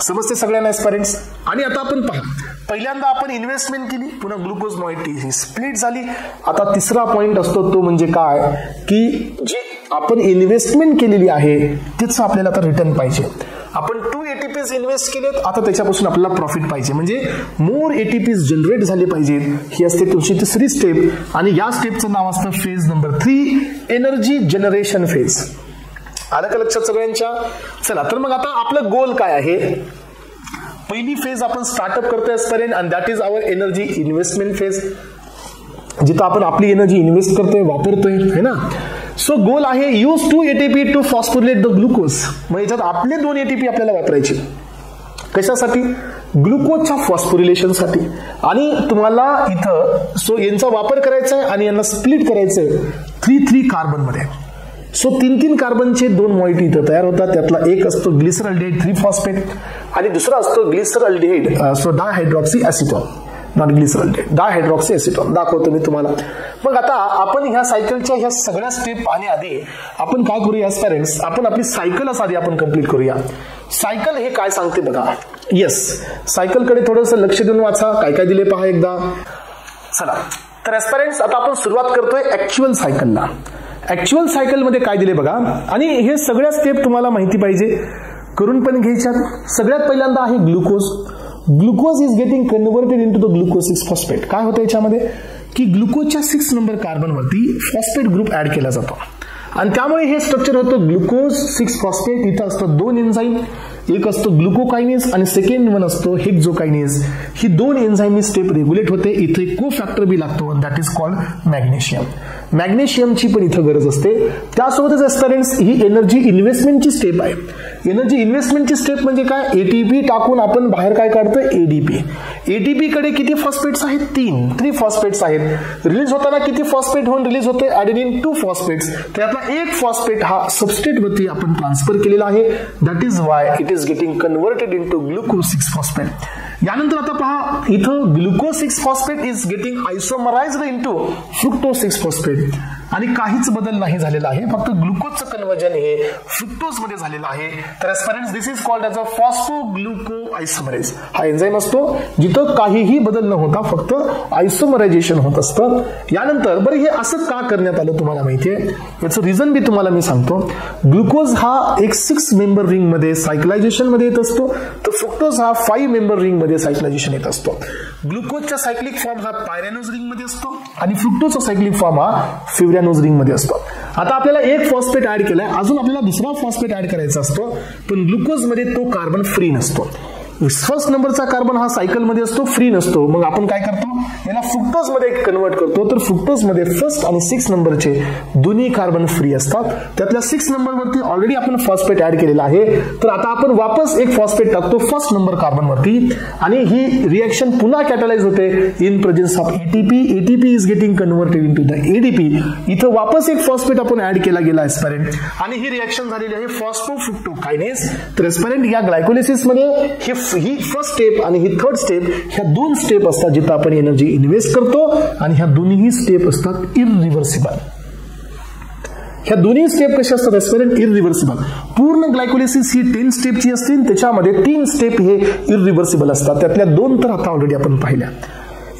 समजते सगळ्यांना पेरेंट्स. आणि आता आपण पहा, पहिल्यांदा आपण इन्व्हेस्टमेंट केली, पुन्हा ग्लुकोज मॉइटी ही स्प्लिट झाली. आता तिसरा पॉइंट असतो तो म्हणजे काय की जे आपण इन्व्हेस्टमेंट केलेली आहे त्याचं आपल्याला आता रिटर्न पाहिजे. आपण 2 एटीपीज इन्व्हेस्ट केलेत, आता त्याच्यापासून आपल्याला प्रॉफिट पाहिजे, म्हणजे मोर एटीपीज जनरेट झाले पाहिजेत. ही असते तुमची तिसरी स्टेप आणि या स्टेपचं नाव असतं phase number 3 energy generation phase. आलं का लक्षात सगळ्यांच्या. चला तर मग आता आपलं गोल काय आहे. पहिली फेज आपण स्टार्टअप करतोय आजपर्यंत आणि that is our energy investment phase, जिथं आपण आपली एनर्जी इन्व्हेस्ट करतोय, वापरतोय, है ना. सो गोल आहे use 2 ATP to phosphorylate the glucose. मग याच्यात आपले 2 एटीपी आपल्याला वापरायचे कशासाठी, ग्लुकोजच्या फॉस्फोरिलेशनसाठी. आणि तुम्हाला इथं यांचा वापर करायचा आहे आणि यांना स्प्लिट करायचंय 3 कार्बन मध्ये. 3 कार्बनचे 2 मॉइटी इथं तयार होतात. त्यातला एक असतो ग्लिसरॉल्डिहाइड 3 फॉस्फेट आणि दुसरा असतो ग्लिसरॉल्डिहाइड डायहायड्रॉक्सी ॲसिटॉन, नॉट ग्लिसरॉल्डिहाइड, डायहायड्रॉक्सी ॲसिटॉन. दाखवतो मी तुम्हाला. मग आता आपण ह्या सायकलच्या ह्या सगळ्या स्टेप आणि आधी आपण काय करूया पेरेंट्स, आपण आपली सायकलच आधी आपण कंप्लीट करूया. सायकल हे काय सांगते बघा. येस, सायकलकडे थोडंसं लक्ष देऊन वाचा, काय काय दिले पहा एकदा. चला तर पेरेंट्स आता आपण सुरुवात करतोय ऍक्च्युअल सायकलला. ऍक्च्युअल सायकल मध्ये काय दिले बघा, आणि हे सगळ्या स्टेप तुम्हाला माहिती पाहिजे, करून पण घ्यायच्यात. सगळ्यात पहिल्यांदा आहे glucose. Glucose is getting converted into the glucose 6 phosphate. काय होतं याच्यामध्ये की ग्लुकोजच्या 6 नंबर कार्बनवरती फॉस्फेट ग्रुप ऍड केला जातो आणि त्यामुळे हे स्ट्रक्चर होतं ग्लुकोज 6 फॉस्फेट. इथं असतं 2 एन्झाईम, एक असतो ग्लुकोकायनेज आणि सेकंड वन असतो हेक्झोकायनेज. ही 2 एन्झाईम स्टेप रेग्युलेट होते. इथे को फॅक्टर बी लागतो आणि दॅट इज कॉल्ड मॅग्नेशियम. मॅग्नेशियमची पण इथं गरज असते. त्यासोबतच पेरेंट्स ही एनर्जी इन्व्हेस्टमेंटची स्टेप आहे. एनर्जी इन्व्हेस्टमेंटची स्टेप म्हणजे काय, एटीपी टाकून आपण बाहेर काय काढतोय, एडीपी. एटीपी कडे किती फॉस्फेट्स आहेत, 3 फॉस्फेट्स आहेत. रिलीज होताना किती फॉस्फेट होऊन रिलीज होते, ॲडेनिन 2 फॉस्फेट्स. त्यातला एक फॉस्फेट हा सबस्ट्रेट वरती आपण ट्रान्सफर केलेला आहे. That is why it is getting converted into glucose 6 phosphate. यानंतर आता पहा, इथं glucose 6 phosphate is getting isomerized into fructose 6 phosphate. आणि काहीच बदल नाही झालेला आहे, फक्त ग्लुकोजचं कन्व्हर्जन हे फ्रुक्टोज मध्ये झालेलं आहे. तर parents this is called as a phosphoglucose isomerase. हा एन्झाईम असतो जिथं काहीही बदल न होता फक्त आयसोमरायझेशन होत असतं. यानंतर बरं हे असं का करण्यात आलं तुम्हाला माहितीये, याचं रिझन बी तुम्हाला मी सांगतो. ग्लुकोज हा एक 6 मेंबर रिंग मध्ये सायक्लायझेशन मध्ये येत असतो, तर फ्रुक्टोज हा 5 मेंबर रिंग मध्ये सायक्लायझेशन येत असतो. ग्लुकोजचा सायक्लिक फॉर्म हा पायरॅनोज रिंग मध्ये असतो आणि फ्रुक्टोजचा सायक्लिक फॉर्म हा फिब्रॅनोज रिंग मध्ये असतो. आता आपल्याला एक फॉस्फेट ऍड केलाय, अजून आपल्याला दुसरा फॉस्फेट ऍड करायचा असतो, पण ग्लुकोज मध्ये तो कार्बन फ्री नसतो. फर्स्ट नंबरचा कार्बन हा सायकल मध्ये असतो, फ्री नसतो. मग आपण काय करतो, याला फ्रुक्टोज मध्ये कन्वर्ट करतो. तर फ्रुक्टोज मध्ये फर्स्ट आणि 6 नंबरचे दोन्ही कार्बन फ्री असतात. त्यातल्या 6 नंबर वरती ऑलरेडी आपण फॉस्फेट ऍड केलेला आहे. तर आता आपण वापस एक फॉस्फेट टाकतो फर्स्ट नंबर कार्बन वरती आणि ही रिएक्शन पुन्हा कॅटलाइज होते in presence of ATP. ATP is getting converted into the ADP. इथं वापस एक फॉस्फेट आपण ऍड केला गेला एस्पेरेंट आणि ही रिएक्शन झालेली आहे फॉस्फोफ्रुक्टोकायनेज. तर एस्पेरेंट या ग्लायकोलिसिस मध्ये ही फर्स्ट स्टेप आणि ही थर्ड स्टेप ह्या 2 स्टेप असतात जिथं आपण एनर्जी इन्व्हेस्ट करतो आणि ह्या दोन्ही स्टेप असतात इररिव्हर्सिबल. ह्या दोन्ही स्टेप कशा असतात एस्पेरेंट, इररिव्हर्सिबल. पूर्ण ग्लायकोलिसिस ही 10 स्टेपची असते, त्याच्यामध्ये 3 स्टेप हे इररिव्हर्सिबल असतात. त्यातल्या 2 तर आता ऑलरेडी आपण पाहिल्या.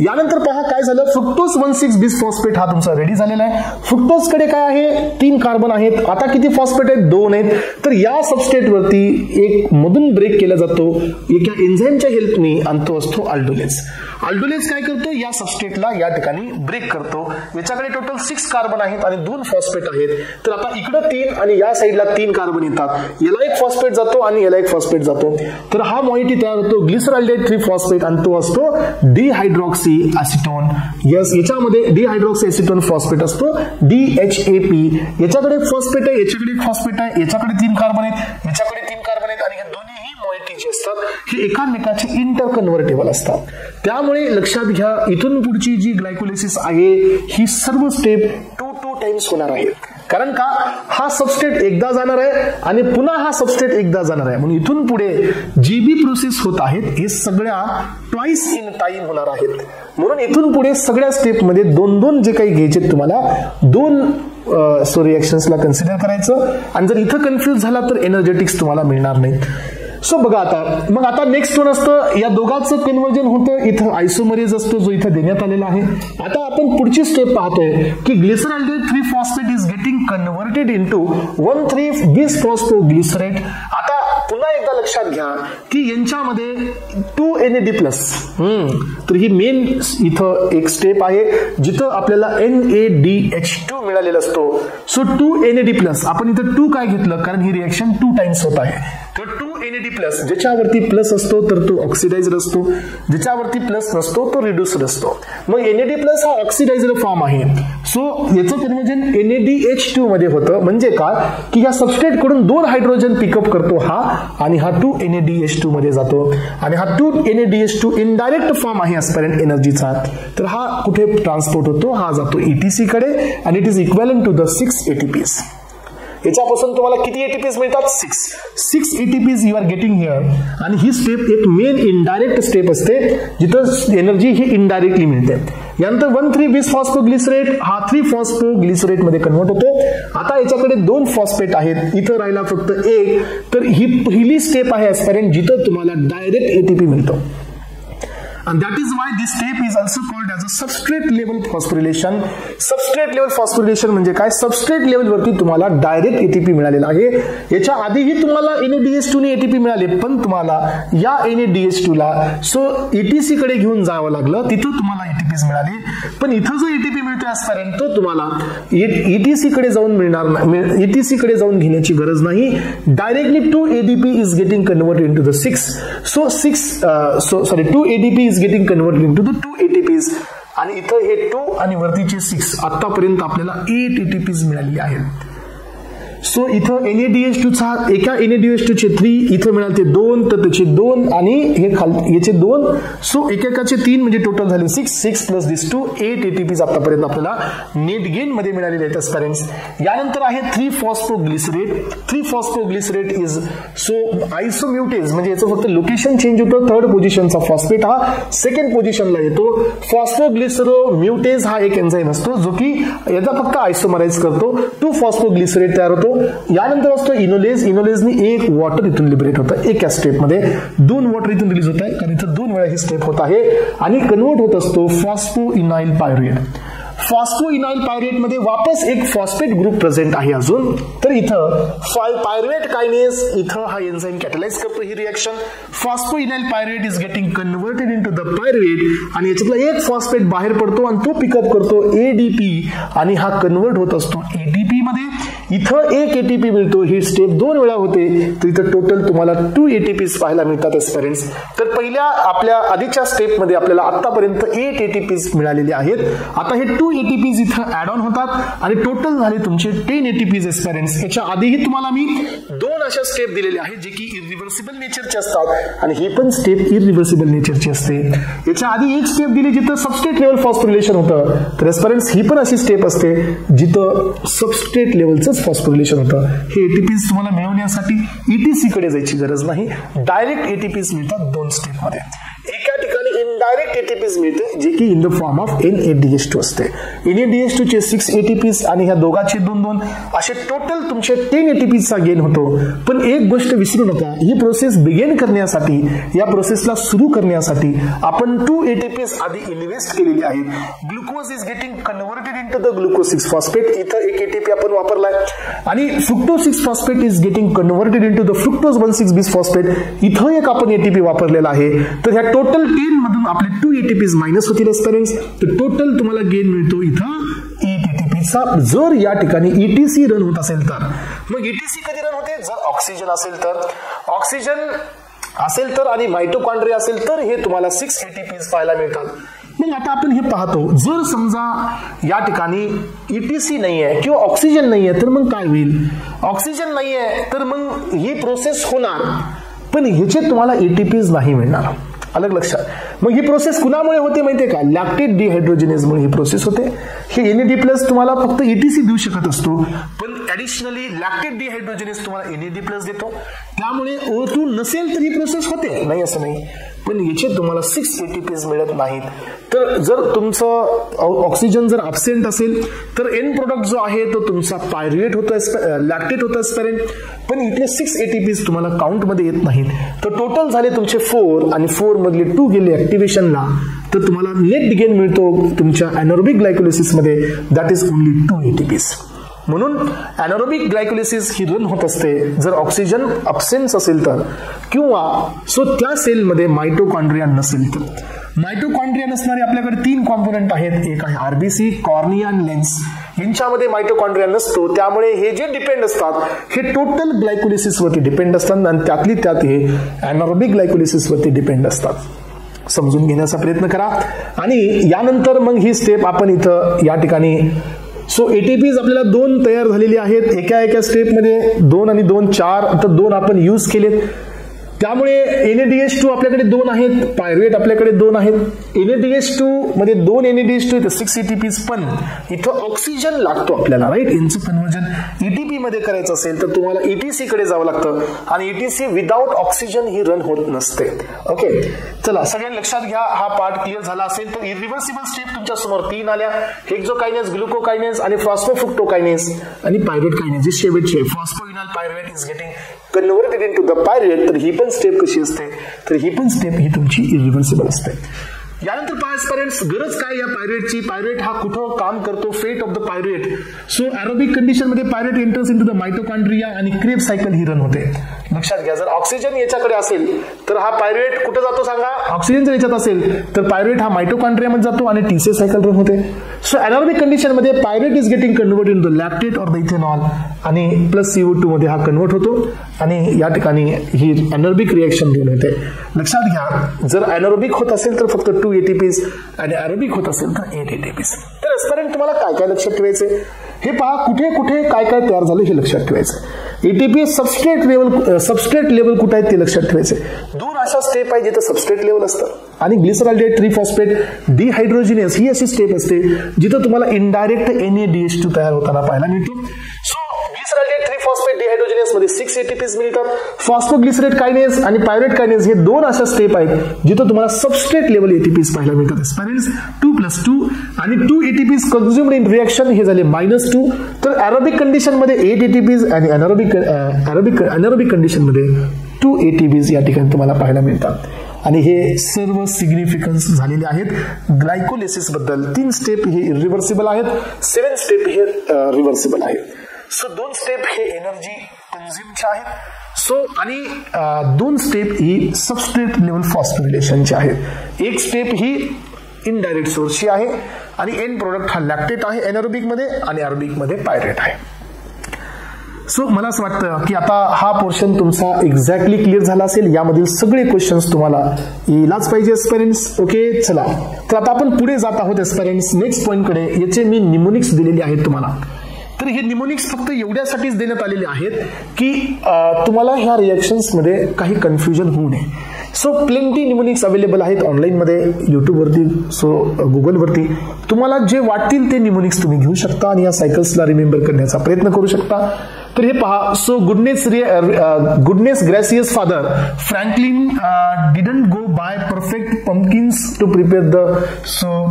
यानंतर पहा काय झालं, फ्रुक्टोज 1,6 बिस फॉस्फेट हा तुमचा रेडी झालेला आहे. फ्रुक्टोज कडे काय आहे, 3 कार्बन आहेत. आता किती फॉस्फेट आहेत, 2 आहेत. तर या सबस्ट्रेट वरती एक मधून ब्रेक केला जातो एका एन्झाईमच्या हेल्पने आणि तो असतो अल्डोलेज. अल्डोलेज काय करतो, या सबस्ट्रेटला या ठिकाणी ब्रेक करतो. याच्याकडे टोटल 6 कार्बन आहेत आणि 2 फॉस्फेट आहेत. तर आता इकडे 3 आणि या साईडला 3 कार्बन येतात. याला एक फॉस्फेट जातो आणि याला एक फॉस्फेट जातो. तर हा मॉइटी तयार होतो ग्लिसरॉल्डेट 3 फॉस्फेट आणि तो असतो डिहायड्रॉक्सी एसिटोन. यस, याच्यामध्ये डिहायड्रॉक्सी एसिटोन फॉस्फेट असतो DHAP. याच्याकडे फॉस्फेट आहे, याच्याकडे फॉस्फेट आहे, याच्याकडे 3 कार्बन आहेत, याच्याकडे 3 कार्बन आहेत आणि हे दोन्ही मॉइटी जे असतात हे एकामेकाचे इंटर कन्व्हर्टेबल असतात. त्यामुळे लक्षात घ्या, इथून पुढची जी ग्लायकोलिसिस आहे ही सर्व स्टेप 2 टाइम्स होणार आहे. कारण का, हा सबस्ट्रेट एकदा जाणार आहे आणि पुन्हा हा सबस्ट्रेट एकदा जाणार आहे. म्हणून इथून पुढे जी बी प्रोसेस होत आहेत हे सगळ्या ट्वाइस इन टाइम होणार आहेत. म्हणून इथून पुढे सगळ्या स्टेप मध्ये 2 जे काही घ्यायचे तुम्हाला 2 रिएक्शन्सला कन्सिडर करायचं. आणि जर इथं कन्फ्युज झाला तर एनर्जेटिक्स तुम्हाला मिळणार नाही. सो बघा मग आता नेक्स्ट वन असतं, या दोघांचं कन्वर्जन होतं, इथं आयसोमरेज असतो जो इथं देण्यात आलेला आहे. आता आपण पुढची स्टेप पाहतोय की ग्लिसरॉल्डेट 3 phosphate is getting converted into 1,3 बिस फॉस्फोग्लिसरेट. आता पुन्हा एकदा लक्षात घ्या की यांच्यामध्ये 2 NAD+. तर ही मेन इथं एक स्टेप आहे जिथं आपल्याला NADH2 मिळालेला असतो. So 2 NAD+. आपण इथं 2 काय घेतलं, कारण ही रिएक्शन 2 टाइम्स होत आहे. तर 2 NAD+, ज्याच्यावरती प्लस असतो तर तो ऑक्सिडाइज्ड असतो, ज्याच्यावरती प्लस नसतो तो रिड्यूस्ड असतो. मग NAD+ हा ऑक्सिडाइज्ड फॉर्म आहे. सो याचं कन्वर्जन NADH2 मध्ये होतं. म्हणजे काय की या सबस्ट्रेट कडून 2 हायड्रोजन पिकअप करतो हा आणि हा 2 NADH2 मध्ये जातो आणि हा 2 NADH2 इनडायरेक्ट फॉर्म आहे एस्पेरेंट एनर्जीचा. तर हा कुठे ट्रान्सपोर्ट होतो, हा जातो ETC कडे आणि it is equivalent to the 6 ATPs. याच्यापासून तुम्हाला किती ATPs मिळतात, 6 ATPs you are getting here. आणि ही स्टेप एक मेन इनडायरेक्ट स्टेप असते जिथं एनर्जी ही इनडायरेक्टली मिळते. यानंतर 1,3 बिस फॉस्फोग्लिसरेट हा 3 फॉस्फोग्लिसरेट मध्ये कन्वर्ट होतो. आता याच्याकडे 2 फॉस्फेट आहेत, इथं राहिला फक्त 1. तर ही पहिली स्टेप आहे एस्पेरेंट जिथं तुम्हाला डायरेक्ट ATP मिळतो. And that is why this step is also called as a substrate level phosphorylation. Substrate level phosphorylation म्हणजे काय, सबस्ट्रेट लेवल वरती तुम्हाला डायरेक्ट ATP मिळालेला आहे. याच्या आधीही तुम्हाला NADH2 ने ATP मिळाले, पण तुम्हाला या NADH2 ला ETC कडे घेऊन जावं लागलं, तिथं तुम्हाला ATPs मिळाले. पण इथं जो ATP मिळतो आजपर्यंत तो तुम्हाला ETC कडे जाऊन मिळणार नाही, ETC कडे जाऊन घेण्याची गरज नाही. Directly 2 ADP is getting converted into the 6. So 2 ADP is getting converted into the 2 ATPs. आणि इथं हे 2 आणि वरतीचे 6 आतापर्यंत आपल्याला 8 ATPs मिळाली आहेत. सो इथं NADH2 चा एका NADH2 चे 3, इथं मिळाले 2, तर त्याचे 2 आणि हे याचे 2. सो एकेकाचे 3 म्हणजे टोटल झाले 6 प्लस दिस 2, 8 ATPs आतापर्यंत आपल्याला नेट गेन मध्ये मिळालेले आहेत स्टुडंट्स. यानंतर आहे 3 फॉस्फोग्लिसरेट. 3 फॉस्फोग्लिसरेट इज आयसोम्युटेज, म्हणजे याचं फक्त लोकेशन चेंज होतं. 3rd पोझिशनचा फॉस्फेट हा 2nd पोझिशनला येतो. फॉस्फोग्लिसरोम्युटेज हा एक एन्झाईम असतो जो की याचा फक्त आयसोमराइज करतो. 2 फॉस्फोग्लिसरेट तयार होतो. यानंतर असतो इनोलेज. इनोलेजनी 1 वॉटर इथून लिबरेट होतं एका स्टेप मध्ये, 2 वॉटर इथून रिलीज होत आहे कारण इथं 2 वेळा ही स्टेप होत आहे आणि कन्वर्ट होत असतो फॉस्फोइनाइल पायरुवेट. फॉस्फोइनाइल पायरुवेट मध्ये वापस एक फॉस्फेट ग्रुप प्रेझेंट आहे अजून. तर इथं पायरुवेट कायनेस इथं हा एन्झाईम कॅटलाइज करतो ही reaction. Phosphoenol pyruvate is getting converted into the pyruvate आणि याच्यातला एक फॉस्फेट बाहेर पडतो आणि तो पिकअप करतो ADP आणि हा कन्वर्ट होत असतो ATP मध्ये. इथं 1 ATP मिळतो, ही स्टेप 2 वेळा होते, तर इथं टोटल तुम्हाला 2 ATPs पाहायला मिळतात एस्पिरंट्स. तर पहिल्या आपल्या आधीच्या स्टेपमध्ये आपल्याला आतापर्यंत 8 ATPs मिळालेले आहेत. आता हे 2 ATPs इथं ऍड ऑन होतात आणि टोटल झाले तुमचे 10 ATPs एस्पिरंट्स. याच्या आधीही तुम्हाला मी 2 अशा स्टेप दिलेल्या आहेत जे की इरिव्हर्सिबल नेचरचे असतात आणि ही पण स्टेप इरिव्हर्सिबल नेचरची असते. याच्या आधी एक स्टेप दिली जिथं सबस्ट्रेट लेवल फॉस्फोरिलेशन होतं, तर एस्पिरंट्स ही पण अशी स्टेप असते जिथं सबस्ट्रेट लेवलचंच फॉस्फोरिलेशन होतं. हे ATPs तुम्हाला मिळवण्यासाठी ETC कडे जायची गरज नाही, डायरेक्ट ATPs मिळतात 2 स्टेप मध्ये. एका ठिकाणी इनडायरेक्ट ATPs मिळते जे की in the form of NADH2 असते. NADH2 चे 6 ATPs आणि ह्या दोघांचे 2-2 असे टोटल तुमचे 10 ATPs चा गेन होतो. पण एक गोष्ट विसरू नका, ही प्रोसेस बिगिन करण्यासाठी, या प्रोसेसला सुरू करण्यासाठी आपण 2 ATPs आधी इन्व्हेस्ट केलेली आहेत. Glucose is getting converted into the glucose 6 phosphate, इथं एक ATP आपण वापरलाय, आणि fructose 6 phosphate is getting converted into the fructose 1,6 bis phosphate, इथं एक आपण ATP वापरलेला आहे. तर ह्या टोटल 10 मधून आपले 2 ATPs मायनस होतील एस्पिरंट्स. तर टोटल तुम्हाला गेन मिळतो इथं 8 ATPचा. जर या ठिकाणी ETC रन होत असेल तर, मग ETC कधी रन होते? जर ऑक्सिजन असेल तर आणि मायटोकॉन्ड्रिया असेल तर हे तुम्हाला 6 ATPs पाहायला मिळतात. मग आता आपण हे पाहतो, जर समजा या ठिकाणी ETC नाहीये किंवा ऑक्सिजन नाहीये तर मग काय होईल? ऑक्सिजन नाहीये तर मग ही प्रोसेस होणार, पण ह्याचे तुम्हाला ATPs नाही मिळणार. अलग लक्षात. मग ही प्रोसेस कुणामुळे होते माहितीये का? लॅक्टेट डिहायड्रोजिनेजमुळे ही प्रोसेस होते. हे NAD+ तुम्हाला फक्त ETC देऊ शकत असतो, पण ऍडिशनली लॅक्टेट डिहायड्रोजिनेज तुम्हाला NAD+ देतो. त्यामुळे O2 नसेल तर ही प्रोसेस होते, नाही असं नाही, पण याचे तुम्हाला 6 ATPs मिळत नाहीत. तर जर तुमचं ऑक्सिजन जर अब्सेंट असेल तर एन प्रोडक्ट जो आहे तो तुमचा पायरुवेट होतो, लॅक्टेट होतं एस्पिरंट, पण इथे 6 ATPs तुम्हाला काउंट मध्ये येत नाहीत. तर टोटल झाले तुमचे 4 आणि 4 मधले 2 गेले ऍक्टिव्हेशनला, तर तुम्हाला नेट गेन मिळतो तुमच्या एनारोबिक ग्लायकोलिसिस मध्ये, दॅट इज ओनली 2 ATPs. म्हणून एनारोबिक ग्लायकोलिसिस ही रन होत असते जर ऑक्सिजन अब्सेन्स असेल तर, किंवा सो त्या सेलमध्ये मायटोकॉन्ड्रिया नसेल तर. मायटोकॉन्ड्रिया नसणारे आपल्याकडे 3 कॉम्पोनंट आहेत, एक आहे RBC, कॉर्निया आणि लेन्स. यांच्यामध्ये मायटोकॉन्ड्रिया नसतो, त्यामुळे हे जे डिपेंड असतात हे टोटल ग्लायकोलिसिस वरती डिपेंड असतात आणि त्यातली त्यात हे एनारोबिक ग्लायकोलिसिस वरती डिपेंड असतात. समजून घेण्याचा प्रयत्न करा. आणि यानंतर मग ही स्टेप आपण इथं या ठिकाणी, सो ATPs आपल्याला 2 तयार झालेली आहेत. एका स्टेपमध्ये 2 आणि 2 4, तर 2 आपण यूज केलेत. त्यामुळे NADH2 आपल्याकडे 2 आहेत, पायरुवेट आपल्याकडे 2 आहेत. NADH2 मध्ये 2 NADH2 इथं 6 ATPs, पण इथं ऑक्सिजन लागतो आपल्याला, राईट. यांचं कन्व्हर्जन ATP मध्ये करायचं असेल तर तुम्हाला ETC कडे जावं लागतं आणि ETC विदाउट ऑक्सिजन ही रन होत नसते. ओके, चला सगळ्यांनी लक्षात घ्या. हा पार्ट क्लिअर झाला असेल तर इरिव्हर्सिबल स्टेप तुमच्या समोर 3 आल्या, हेक्झोकायनेज, ग्लुकोकायनेज आणि फॉस्फोफ्रुक्टोकायनेज आणि पायरुवेट कायनेज. जे शेवटचे phosphoenol pyruvate is getting converted into the pyruvate. तर ही पण स्टेप कशी असते? तर ही पण स्टेप ही तुमची इरिव्हर्सिबल असते. यानंतर पायरेट्स, गरज काय या पायरुवेटची? पायरुवेट हा कुठं काम करतो? Fate of the pyruvate. So aerobic condition मध्ये pyruvate enters into the mitochondria आणि क्रेब्स सायकल ही रन होते. लक्षात घ्या, जर ऑक्सिजन याच्याकडे असेल तर हा पायरुवेट कुठं जातो सांगा? ऑक्सिजन जर याच्यात असेल तर पायरुवेट हा मायटोकॉन्ड्रिया मध्ये जातो आणि टी सेल सायकल रन होते. सो एरोबिक कंडिशन मध्ये pyruvate is getting converted into lactate or the ethanol आणि प्लस CO2 मध्ये हा कन्वर्ट होतो आणि या ठिकाणी ही एनारोबिक रिएक्शन रन होते. लक्षात घ्या, जर एनारोबिक होत असेल तर फक्त 2 ATPs आणि एरोबिक होत असेल तर 8 ATPs. तर एस्पिरंट तुम्हाला काय काय लक्षात ठेवायचे हे पहा, कुठे कुठे काय काय तयार झालं हे लक्षात ठेवायचं. ATP सबस्ट्रेट लेवल कुठे आहेत ते लक्षात ठेवायचे. 2 अशा स्टेप आहे जिथे सबस्ट्रेट लेवल असतं आणि ग्लिसरॉल्डेट ट्रिफॉस्फेट डिहायड्रोजिनेज ही अशी स्टेप असते जिथं तुम्हाला इनडायरेक्ट NADH2 तयार होताना पाहायला मिळतो. सो ग्लिसरॉल्डेट ट्रिफॉस्फेट डिहायड्रोजिनेज मध्ये 6 ATPs मिळतात. फॉस्फोग्लिसरेट कायनेज आणि पायरुवेट कायनेज हे 2 अशा स्टेप आहेत जिथं तुम्हाला सबस्ट्रेट लेवल ATPs पाहायला मिळतात. एस्पिरंट्स 2+2 आणि 2 ATPs कन्झ्युम्ड इन रिएक्शन हे झाले -2. तर एरोबिक कंडिशन मध्ये 8 ATPs आणि एनारोबिक कंडिशन मध्ये 2 ATPs या ठिकाणी तुम्हाला पाहायला मिळतात. आणि हे सर्व सिग्निफिकन्स झालेले आहेत ग्लायकोलिसिस बद्दल. 3 स्टेप हे रिव्हर्सिबल आहेत, 7 स्टेप हे रिव्हर्सिबल आहेत. सो 2 स्टेप हे एनर्जी कन्झ्युमचे आहेत. सो आणि 2 स्टेप ही सबस्ट्रेट लेवल फॉस्फोरिलेशनचे आहेत. 1 स्टेप ही इनडायरेक्ट सोर्सची आहे आणि एंड प्रोडक्ट हा लॅक्टेट आहे एनारोबिक मध्ये आणि एरोबिक मध्ये पायरुवेट आहे. सो मला असं वाटतं की आता हा पोर्शन तुमचा एक्झॅक्टली क्लिअर झाला असेल. यामधील सगळे क्वेश्चन्स तुम्हाला येलाच पाहिजे एस्पिरंट्स. ओके, चला तर आता आपण पुढे जात आहोत एस्पिरंट्स नेक्स्ट पॉईंटकडे. याचे मी निमोनिक्स दिलेले आहेत तुम्हाला. तर हे निमोनिक्स फक्त एवढ्यासाठीच देण्यात आलेले आहेत की तुम्हाला ह्या रिएक्शन्स मध्ये काही कन्फ्युजन होऊ नये. सो प्लेंटी निमोनिक्स अवेलेबल आहेत ऑनलाईनमध्ये, युट्यूबवरती, सो गुगलवरती. तुम्हाला जे वाटतील ते निमोनिक्स तुम्ही घेऊ शकता आणि या सायकल्सला रिमेंबर करण्याचा प्रयत्न करू शकता. तर हे पहा. So goodness gracious father Franklin didn't go by perfect pumpkins to prepare the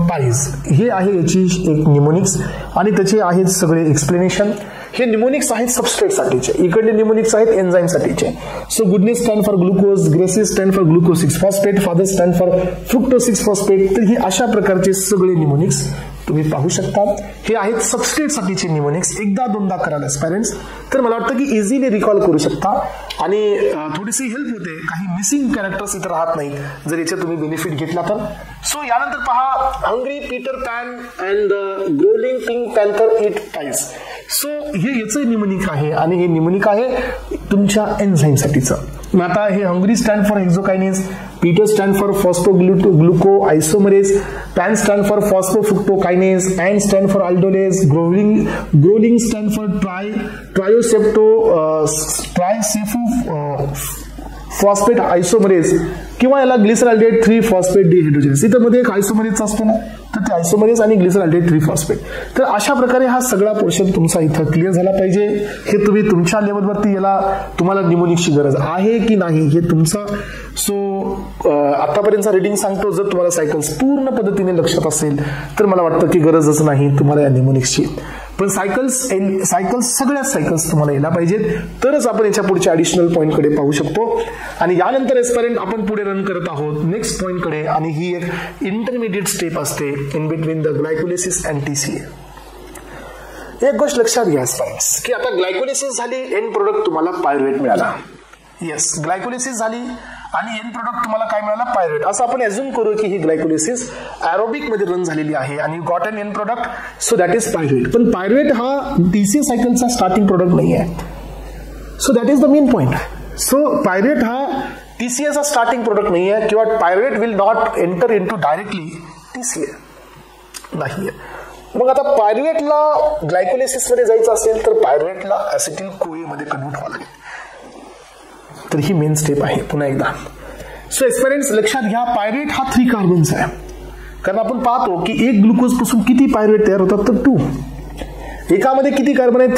pies. हे आहे याची एक निमोनिक्स आणि त्याचे आहेत सगळे एक्सप्लेनेशन. हे निमोनिक्स आहेत सबस्ट्रेटसाठीचे, इकडले निमोनिक्स आहेत एन्झाईमसाठीचे. So goodness stand for glucose, gracious stand for glucose 6 phosphate, father stand for fructose 6 phosphate. तर ही अशा प्रकारचे सगळे निमोनिक्स तुम्ही पाहू शकता. हे आहेत सबस्ट्रेटसाठीचे निमोनिक्स. एकदा दोनदा कराल एस्पायरंट्स तर मला वाटतं की इझिली रिकॉल करू शकता आणि थोडीशी हेल्प होते. काही मिसिंग कॅरेक्टर्स इथे राहत नाही जर याचे तुम्ही बेनिफिट घेतला तर. सो यानंतर पहा. Hungry Peter pan and the gruelling pink panther it ties. So हे याचं निमोनिक आहे आणि हे निमोनिक आहे तुमच्या एन्झाईमसाठीचं. मग आता हे hungry stand for hexokinase, Peter stand for phosphoglucoisomerase, pan stand for phosphofructokinase, and stand for aldolase, growling stand for triose phosphate isomerase किंवा याला ग्लिसरॉल्डेट 3 फॉस्फेट डिहायड्रोजनेज. इथं मध्ये एक आयसोमरेज असतो ना, तर ते आयसोमरेज आणि ग्लिसरॉल्डेट 3 फॉस्फेट. तर अशा प्रकारे हा सगळा पोर्शन तुमचा इथं क्लिअर झाला पाहिजे. हे तुम्ही तुमच्या लेवलवरती याला तुम्हाला निमोनिक्सची गरज आहे की नाही हे तुमचा. सो आतापर्यंतचा रिडिंग सांगतो. जर तुम्हाला सायकल्स पूर्ण पद्धतीने लक्षात असेल तर मला वाटतं की गरजच नाही तुम्हाला या निमोनिक्सची. पण सायकल्स सगळ्याच सायकल्स तुम्हाला यायला पाहिजेत तरच आपण याच्या पुढच्या ऍडिशनल पॉईंटकडे पाहू शकतो. आणि यानंतर एस्पायरंट आपण पुढे रन करत आहोत नेक्स्ट पॉईंटकडे आणि ही एक इंटरमिडिएट स्टेप असते in between the glycolysis and TCA. एक गोष्ट लक्षात घ्या एस्पायरंट्स की आता ग्लायकोलिसिस झाली, एंड प्रोडक्ट तुम्हाला पायरुवेट मिळाला. येस, ग्लायकोलिसिस झाली आणि एंड प्रोडक्ट तुम्हाला काय मिळाला? पायरुवेट. असं आपण अझ्युम करू की ही ग्लायकोलिसिस एरोबिक मध्ये रन झालेली आहे आणि got an end product, so that is pyruvate. पण पायरुवेट हा टीसीए सायकलचा स्टार्टिंग प्रोडक्ट नाही आहे. So that is the main point. So pyruvate हा टीसीएचा स्टार्टिंग प्रोडक्ट नाही आहे किंवा pyruvate will not enter into directly TCA नाही. मग आता पायरुवेटला ग्लायकोलिसिस मध्ये जायचं असेल तर पायरुवेटला ऍसिटिल कोए मध्ये कन्व्हर्ट व्हावं लागेल. तर ही मेन स्टेप आहे. पुन्हा एकदा सो एक्सपेरियन्स लक्षात घ्या. पायरुवेट हा 3 कार्बनचा आहे. कारण आपण पाहतो की एक ग्लुकोज पासून किती पायरुवेट तयार होतात तर 2. एकामध्ये किती कार्बन आहेत?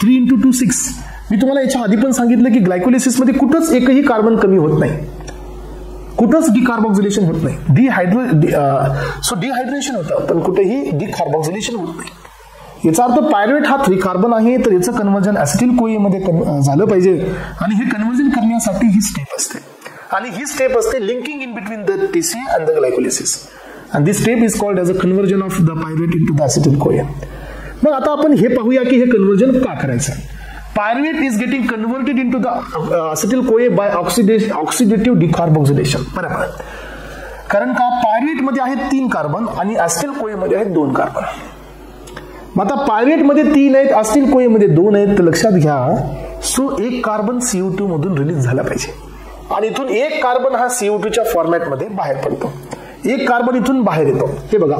3 इंटू 2 6. मी तुम्हाला याच्या आधी पण सांगितलं की ग्लायकोलिसिस मध्ये कुठंच एकही कार्बन कमी होत नाही, कुठंच डिकार्बॉक्सिलेशन होत नाही. डिहायड्रेशन होतं पण कुठेही डिकार्बॉक्सिलेशन होत नाही. याचा अर्थ पायरुवेट हा 3 कार्बन आहे तर याचं कन्व्हर्जन ऍसिटिल कोए मध्ये झालं पाहिजे आणि हे कन्व्हर्जन करण्यासाठी ही स्टेप असते आणि ही स्टेप असते linking in between the TCA and the glycolysis and this step is called as a conversion of the pyruvate into the acetyl CoA. मग आता आपण हे पाहूया की हे कन्व्हर्जन का करायचं. Pyruvate is getting converted into the acetyl CoA by oxidative decarboxylation. बरोबर. कारण का पायरुवेट मध्ये आहेत 3 कार्बन आणि acetyl CoA मध्ये आहेत 2 कार्बन. मग आता पायरुवेट मध्ये 3 आहेत, acetyl CoA मध्ये 2 आहेत. तर लक्षात घ्या. सो 1 कार्बन CO2 मधून रिलीज झाला पाहिजे आणि इथून 1 कार्बन हा CO2च्या फॉर्मॅट मध्ये बाहेर पडतो. 1 कार्बन इथून बाहेर येतो. हे बघा.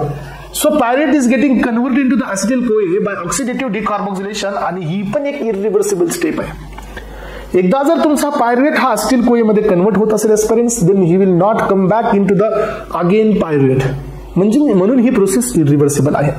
So pyruvate is getting converted into the acetyl CoA by oxidative डिकार्बॉक्सिलेशन आणि ही पण एक इरिव्हर्सिबल स्टेप आहे. एकदा जर तुमचा पायरुवेट हा ऍसिटिल कोए मध्ये कन्वर्ट होत असेल aspirants then he will not come back into the again pyruvate. म्हणजे म्हणून ही प्रोसेस इरिव्हर्सिबल आहे.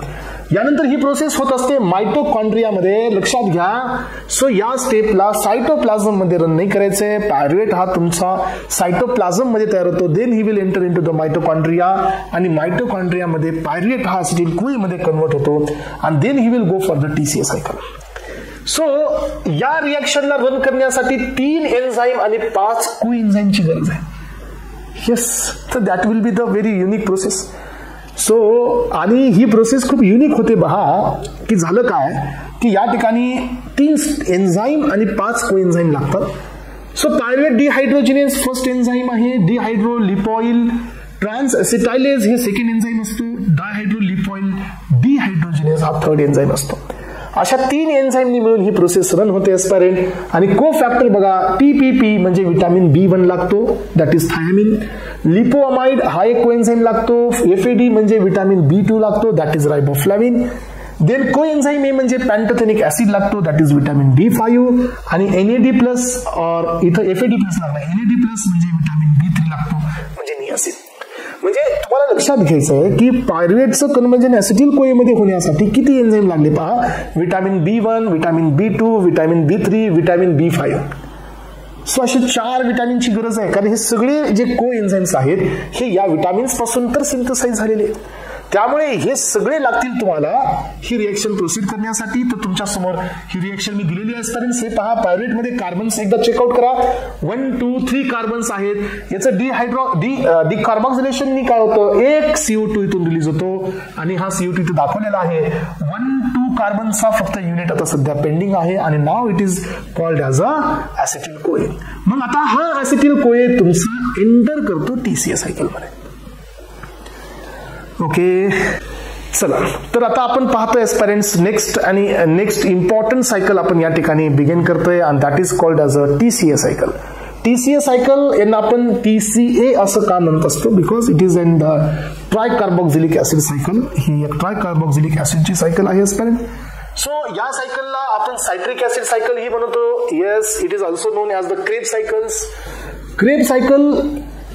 यानंतर ही प्रोसेस होत असते मायटोकॉन्ड्रियामध्ये. लक्षात घ्या. सो या स्टेपला सायटोप्लाझम मध्ये रन नाही करायचंय. पायरुवेट हा तुमचा सायटोप्लाझम मध्ये तयार होतो. Then he will enter into the mitochondria आणि मायटोकॉन्ड्रियामध्ये पायरुवेट हा ऍसिटिल कोए मध्ये कन्वर्ट होतो आणि then he will go for the TCA cycle. So या रिएक्शनला रन करण्यासाठी 3 एन्झाईम आणि 5 कोएन्झाईमची गरज आहे. येस, तर that will be the very unique process. So आणि ही प्रोसेस खूप युनिक होते. पहा की झालं काय की या ठिकाणी 3 एन्झाईम आणि 5 कोएन्झाईम लागतात. सो पायरुवेट डिहायड्रोजिनेज फर्स्ट एन्झाईम आहे. डिहायड्रोलिपॉइल ट्रान्सएसिटायलेज हे सेकंड एन्झाईम असतो. डायहायड्रोलिपॉइल डिहायड्रोजिनेज हा थर्ड एन्झाईम असतो. अशा 3 एन्झाईमनी मिळून ही प्रोसेस रन होते एस्पायरेंट. आणि को फॅक्टर बघा TPP म्हणजे विटामिन B1 लागतो, दॅट इज थायमिन. लिपोअमाइड हा एक कोएन्झाईम लागतो. FAD म्हणजे विटामिन B2 लागतो, दॅट इज रायबोफ्लाविन. देन कोएन्झाईम A म्हणजे पॅन्टोथेनिक ऍसिड लागतो, दॅट इज विटामिन B5. आणि NAD प्लस और इथं FAD प्लस लागला, NAD प्लस म्हणजे विटामिन B3 लागतो म्हणजे नियासिन. म्हणजे तुम्हाला लक्षात घ्यायचं आहे की पायरुवेटचं कन्व्हर्जन ऍसिटिल कोएमध्ये होण्यासाठी किती एन्झाईम लागले पहा. Vitamin B1, vitamin B2, vitamin B3, vitamin B5. So असे 4 विटामिनची गरज आहे, कारण हे सगळे जे को एन्झाईम्स आहेत हे या विटामिन्स पासून तर सिंथसाइज झालेले. त्यामुळे हे सगळे लागतील तुम्हाला ही रिएक्शन प्रोसीड करण्यासाठी. तर तुमच्या समोर ही रिएक्शन मी दिलेली असताना हे पहा, पायरुवेट मध्ये कार्बन्स एकदा चेकआउट करा. 1, 2, 3 कार्बन्स आहेत. याचं डिकार्बॉक्सिलेशन काय होतं, एक CO2 इथून रिलीज होतो आणि हा CO2 इथे दाखवलेला आहे. 1, 2 कार्बनचा फक्त युनिट आता सध्या पेंडिंग आहे आणि नाव it is called as a acetyl CoA. मग आता हा ऍसिटिल कोए तुमचं एंटर करतो TCA सायकल मध्ये. ओके, चला तर आता आपण पाहतोय एस्पायरेंट्स नेक्स्ट इम्पॉर्टंट सायकल आपण या ठिकाणी बिगिन करतोय आणि that is called as a TCA cycle. TCA cycle यांना आपण TCA असं का म्हणत असतो, because it is in the tricarboxylic acid cycle. ही एक ट्रायकार्बॉक्सिलिक ऍसिडची सायकल आहे एस्पायरेंट. सो या सायकलला आपण सायट्रिक ऍसिड सायकल ही म्हणतो. Yes, it is also known as the Kreb cycles. Kreb cycle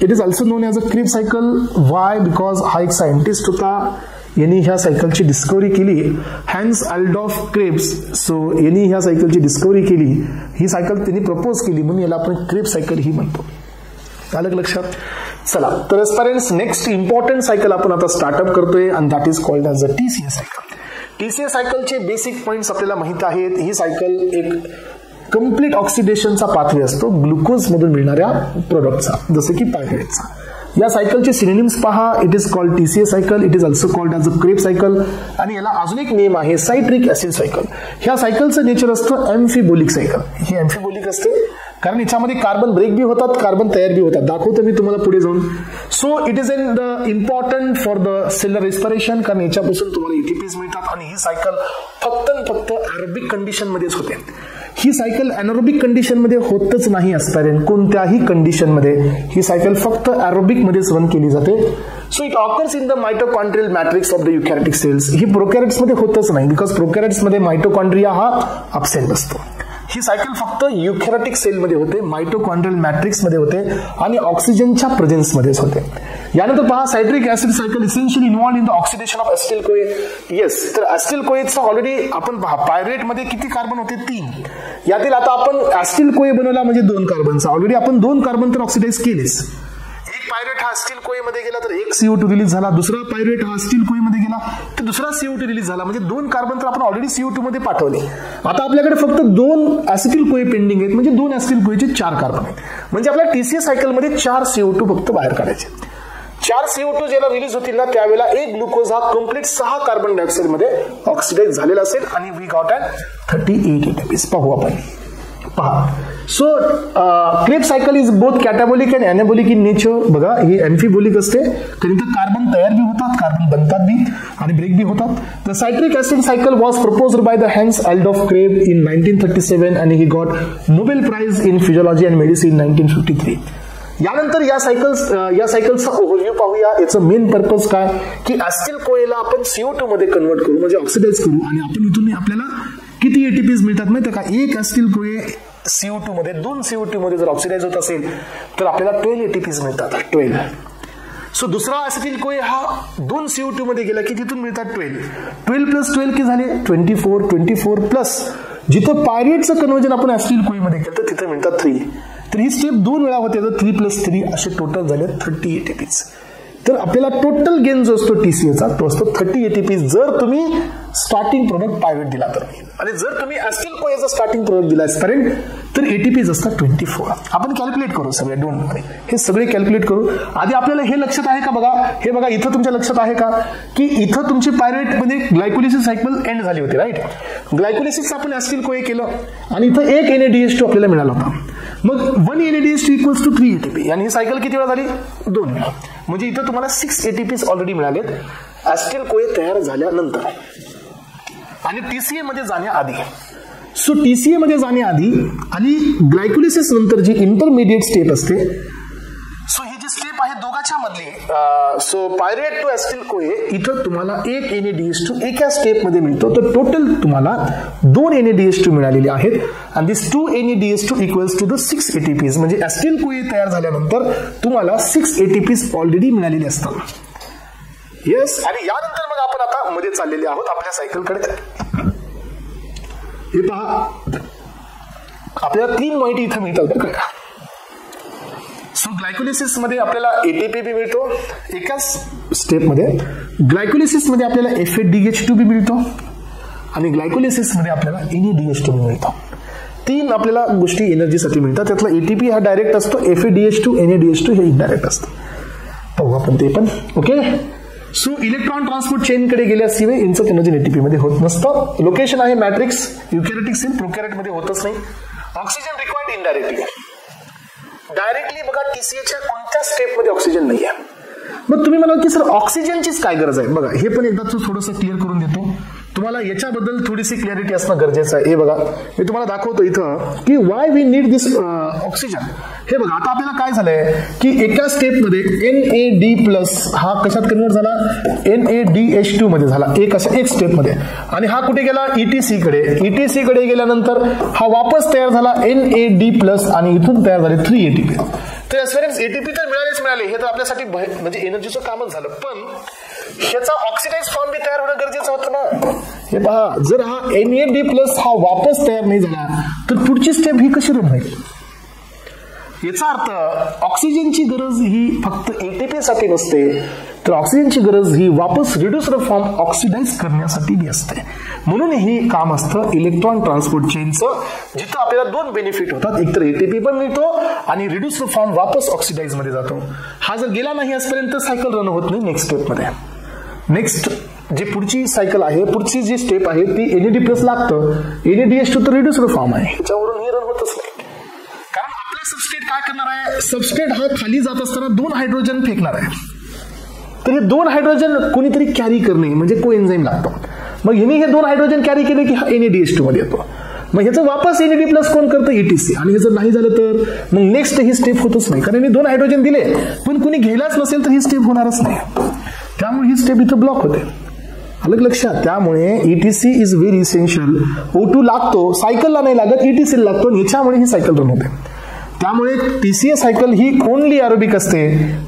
it is also known as a Kreb cycle. Why? Because हा एक सायंटिस्ट होता, यांनी ह्या सायकलची डिस्कवरी केली, हॅन्स ॲडॉल्फ क्रेब्स. सो यांनी ह्या सायकलची डिस्कवरी केली, ही सायकल त्यांनी प्रपोज केली, म्हणून याला आपण क्रेब सायकल ही म्हणतो. आलं लक्षात? चला तर एस्पायरेंट्स नेक्स्ट इम्पॉर्टंट सायकल आपण आता स्टार्टअप करतोय आणि that is called as a TCA cycle. TCA सायकलचे बेसिक पॉइंट्स आपल्याला माहित आहेत. ही सायकल एक कंप्लीट ऑक्सिडेशनचा पाथवे असतो ग्लुकोज मधून मिळणाऱ्या प्रोडक्टचा, जसे की पायरुवेटचा. या सायकलचे सिनोनिम्स पहा. It is called TCA cycle, it is also called as a Kreb cycle आणि याला अजून एक नेम आहे सायट्रिक ऍसिड सायकल. ह्या सायकलचं नेचर असतं एम्फिबोलिक सायकल. ही एम्फिबोलिक असते कारण याच्यामध्ये कार्बन ब्रेक बी होतात, कार्बन तयार बी होतात. दाखवतो मी तुम्हाला पुढे जाऊन. So it is in the important for the seller respiration, कारण याच्यापासून तुम्हाला ATPs मिळतात. आणि ही सायकल फक्त ऍरोबिक कंडिशन मध्येच होते. ही सायकल ऍनरोबिक कंडिशन मध्ये होतच नाही एस्पायरेंट, कोणत्याही कंडिशन मध्ये. ही सायकल फक्त ऍरोबिक मध्येच रन केली जाते. So it occurs in the mitochondrial matrix of the eukaryotic cells. ही प्रोकॅरियोट्स मध्ये होतच नाही, बिकॉज प्रोकॅरियोट्स मध्ये मायटोकॉन्ड्रिया हा अब्सेंट असतो. ही सायकल फक्त युकॅरियोटिक सेल मध्ये होते, मायटोकॉन्ड्रियल मॅट्रिक्स मध्ये होते आणि ऑक्सिजनच्या प्रेझेन्स मध्येच होते. यानंतर पहा, citric acid cycle essentially involve in the oxidation of acetyl CoA. Yes, तर ऍसिटिल कोएचा ऑलरेडी आपण पहा पायरुवेट मध्ये किती कार्बन होते, 3. यातील आता आपण ऍसिटिल कोए बनवला म्हणजे 2 कार्बनचा. ऑलरेडी आपण 2 कार्बन तर ऑक्सिडाइज केलेच. एक पायरुवेट हा ऍसिटिल कोए मध्ये गेला तर एक CO2 रिलीज झाला, दुसरा पायरुवेट हा ऍसिटिल कोए मध्ये गेला तर दुसरा CO2 रिलीज झाला, म्हणजे 2 कार्बन तर आपण ऑलरेडी CO2 मध्ये पाठवले. आता आपल्याकडे फक्त 2 ऍसिटिल कोए पेंडिंग आहेत, म्हणजे 2 ऍसिटिल कोएचे 4 कार्बन आहेत. म्हणजे आपल्या TCA सायकल मध्ये 4 CO2 फक्त बाहेर काढायचे. 4 CO2 जेव्हा रिलीज होतील ना त्यावेळेला एक ग्लुकोज हा कम्प्लीट 6 कार्बन डायऑक्साइड मध्ये ऑक्सिडाइज झालेला असेल आणि वी गॉट ॲट 38 ATPs. पाहू आपण, पहा. So Kreb cycle is both catabolic and anabolic in nature. बघा, ही एम्फिबोलिक असते, कारण इथं कार्बन तयार बी होतात, कार्बन बनतात बी आणि ब्रेक बी होतात. The citric acid cycle was proposed by the Hans Adolf Kreb in 1937 आणि he got Nobel prize in physiology and medicine 1953. यानंतर या सायकलचा ओव्हरव्ह्यू पाहूया. याचं मेन पर्पज काय की ऍसिटिल कोएला आपण CO2 मध्ये कन्वर्ट करू, म्हणजे ऑक्सिडाइज करू आणि आपण इथून आपल्याला किती ATPs मिळतात माहिती का? एक ऍसिटिल कोए CO2 मध्ये 2 CO2 मध्ये जर ऑक्सिडाइज होत असेल तर आपल्याला 12 ATPs मिळतात. 12. सो दुसरा ऍसिटिल कोए हा 2 CO2 मध्ये गेला की तिथून मिळतात 12. 12 प्लस 12 किती झाले? 24. 24 प्लस जिथं पायरुवेटचं कन्व्हर्जन आपण ऍसिटिल कोए मध्ये केलं तिथं मिळतात 3. तर ही स्टेप 2 वेळा होते, तर 3 + 3 असे टोटल झाले 30 ATPs. तर आपल्याला टोटल गेन जो असतो TCAचा तो असतो 30 ATPs जर तुम्ही स्टार्टिंग प्रोडक्ट पायरुवेट दिला तर. आणि जर तुम्ही ऍसिटिल कोएचा स्टार्टिंग प्रोडक्ट दिला एस्पायरेंट तर ATPs असतात 24. आपण कॅल्क्युलेट करू सगळे, डोंट वरी, हे सगळे कॅल्क्युलेट करू. आधी आपल्याला हे लक्षात आहे का? बघा, हे बघा इथं तुमच्या लक्षात आहे का की इथं तुमची पायरुवेट मध्ये ग्लायकोलिसिस सायकल एंड झाली होती, राईट? ग्लायकोलिसिस आपण ऍसिटिल कोए केलं आणि इथं एक NADH2 आपल्याला मिळाला होता. मग 1 NADH2 = 3 ATP आणि ही सायकल किती वेळा झाली? 2 वेळा. म्हणजे इथं तुम्हाला 6 ATPs ऑलरेडी मिळालेत ऍसिटिल कोए तयार झाल्यानंतर. आणि टीसीए मध्ये जाण्याआधी. सो टीसीए मध्ये जाण्याआधी आणि ग्लायकोलिसिस नंतर जी इंटरमिडिएट स्टेप असते, सो ही जी स्टेप आहे दोघांच्या मधली, सो पायरेट टू ऍसिटिल कोए इथं तुम्हाला एक NADH2 एका स्टेप मध्ये मिळतो. तर टोटल तुम्हाला 2 NADH2 मिळालेले आहेत. आणि this 2 NADH2 equals to the 6 ATPs. म्हणजे ऍसिटिल कोए तयार झाल्यानंतर तुम्हाला 6 ATPs ऑलरेडी मिळालेले असतात. येस. आणि यानंतर मग आपण आता मध्ये चाललेले आहोत आपल्या सायकलकडे. हे पहा, आपल्याला 3 माहिती इथं मिळतात. सो ग्लायकोलिसिस मध्ये आपल्याला ATP बी मिळतो एकाच स्टेप मध्ये. ग्लायकोलिसिस मध्ये आपल्याला FADH2 बी मिळतो आणि ग्लायकोलिसिस मध्ये आपल्याला NADH2 बी मिळतो. 3 आपल्याला गोष्टी एनर्जीसाठी मिळतात. त्यातला ATP हा डायरेक्ट असतो, FADH2 NADH2 हे इनडायरेक्ट असतं. पाहू आपण ते पण. Okay. So electron transport chain कडे गेल्याशिवाय यांचं एनर्जी ATP मध्ये होत नसतं. लोकेशन आहे मॅट्रिक्स, युकॅरियोटिक सेल, प्रोकॅरियोट मध्ये होतच नाही. Oxygen required indirectly. डायरेक्टली बघा टीसीएच्या कोणत्या स्टेप मध्ये ऑक्सिजन नाही आहे. मग तुम्ही म्हणाल की सर ऑक्सिजनचीच काय गरज आहे. बघा हे पण एकदा थोडंसं क्लिअर करून देतो तुम्हाला. याच्याबद्दल थोडीशी क्लॅरिटी असणं गरजेचं आहे. हे बघा मी तुम्हाला दाखवतो इथं की why we need this oxygen. हे बघा आता आपल्याला काय झालंय की एका स्टेपमध्ये NAD+ हा कशात कन्वर्ट झाला, NADH2 मध्ये झाला एक स्टेपमध्ये. आणि हा कुठे गेला, ETC कडे. ETC कडे गेल्यानंतर हा वापस तयार झाला NAD+ आणि इथून तयार झाले 3 ATP. तर ATP तर मिळाले हे तर आपल्यासाठी म्हणजे एनर्जीचं कामच झालं. पण ह्याचा ऑक्सिडाइज फॉर्म बी तयार होणं गरजेचं होतं ना. हे पहा, जर हा NAD+ हा वापस तयार नाही झाला तर पुढची स्टेप ही कशी रन होईल. याचा अर्थ ऑक्सिजनची गरज ही फक्त ATP साठी नसते, तर ऑक्सिजनची गरज ही वापस रिड्यूस्ड फॉर्म ऑक्सिडाइज करण्यासाठी बी असते. म्हणून हे काम असतं इलेक्ट्रॉन ट्रान्सपोर्ट चेनचं, जिथं आपल्याला 2 बेनिफिट होतात. एक तर ATP पण मिळतो आणि रिड्यूस्ड फॉर्म वापस ऑक्सिडाइज मध्ये जातो. हा जर गेला नाही आजपर्यंत सायकल रन होत नाही नेक्स्ट स्टेप मध्ये. नेक्स्ट जी पुढची सायकल आहे, पुढची जी स्टेप आहे ती NAD+ लागतं. NADH2 तर रिड्यूस्ड फॉर्म आहे, त्याच्यावरून हे रन होतच नाही. कारण आपला सबस्ट्रेट काय करणार आहे, सबस्ट्रेट हा खाली जात असताना 2 हायड्रोजन फेकणार आहे. तर हे 2 हायड्रोजन कोणीतरी कॅरी करणे म्हणजे कोएन्झाईम लागतो. मग ह्याने हे 2 हायड्रोजन कॅरी केले की हा NADH2 मध्ये येतो. मग ह्याचं वापस NAD+ कोण करतं, ETC. आणि हे जर नाही झालं तर मग नेक्स्ट ही स्टेप होतच नाही, कारण 2 हायड्रोजन दिले पण कुणी घ्यायलाच नसेल तर ही स्टेप होणारच नाही. त्यामुळे ही स्टेप इथं ब्लॉक होते. अलग लक्षात. त्यामुळे ETC is very essential. O2 लागतो, सायकलला नाही लागत, ETC लागतो आणि याच्यामुळे ही सायकल रन होते. त्यामुळे TCA सायकल ही ओनली एरोबिक असते.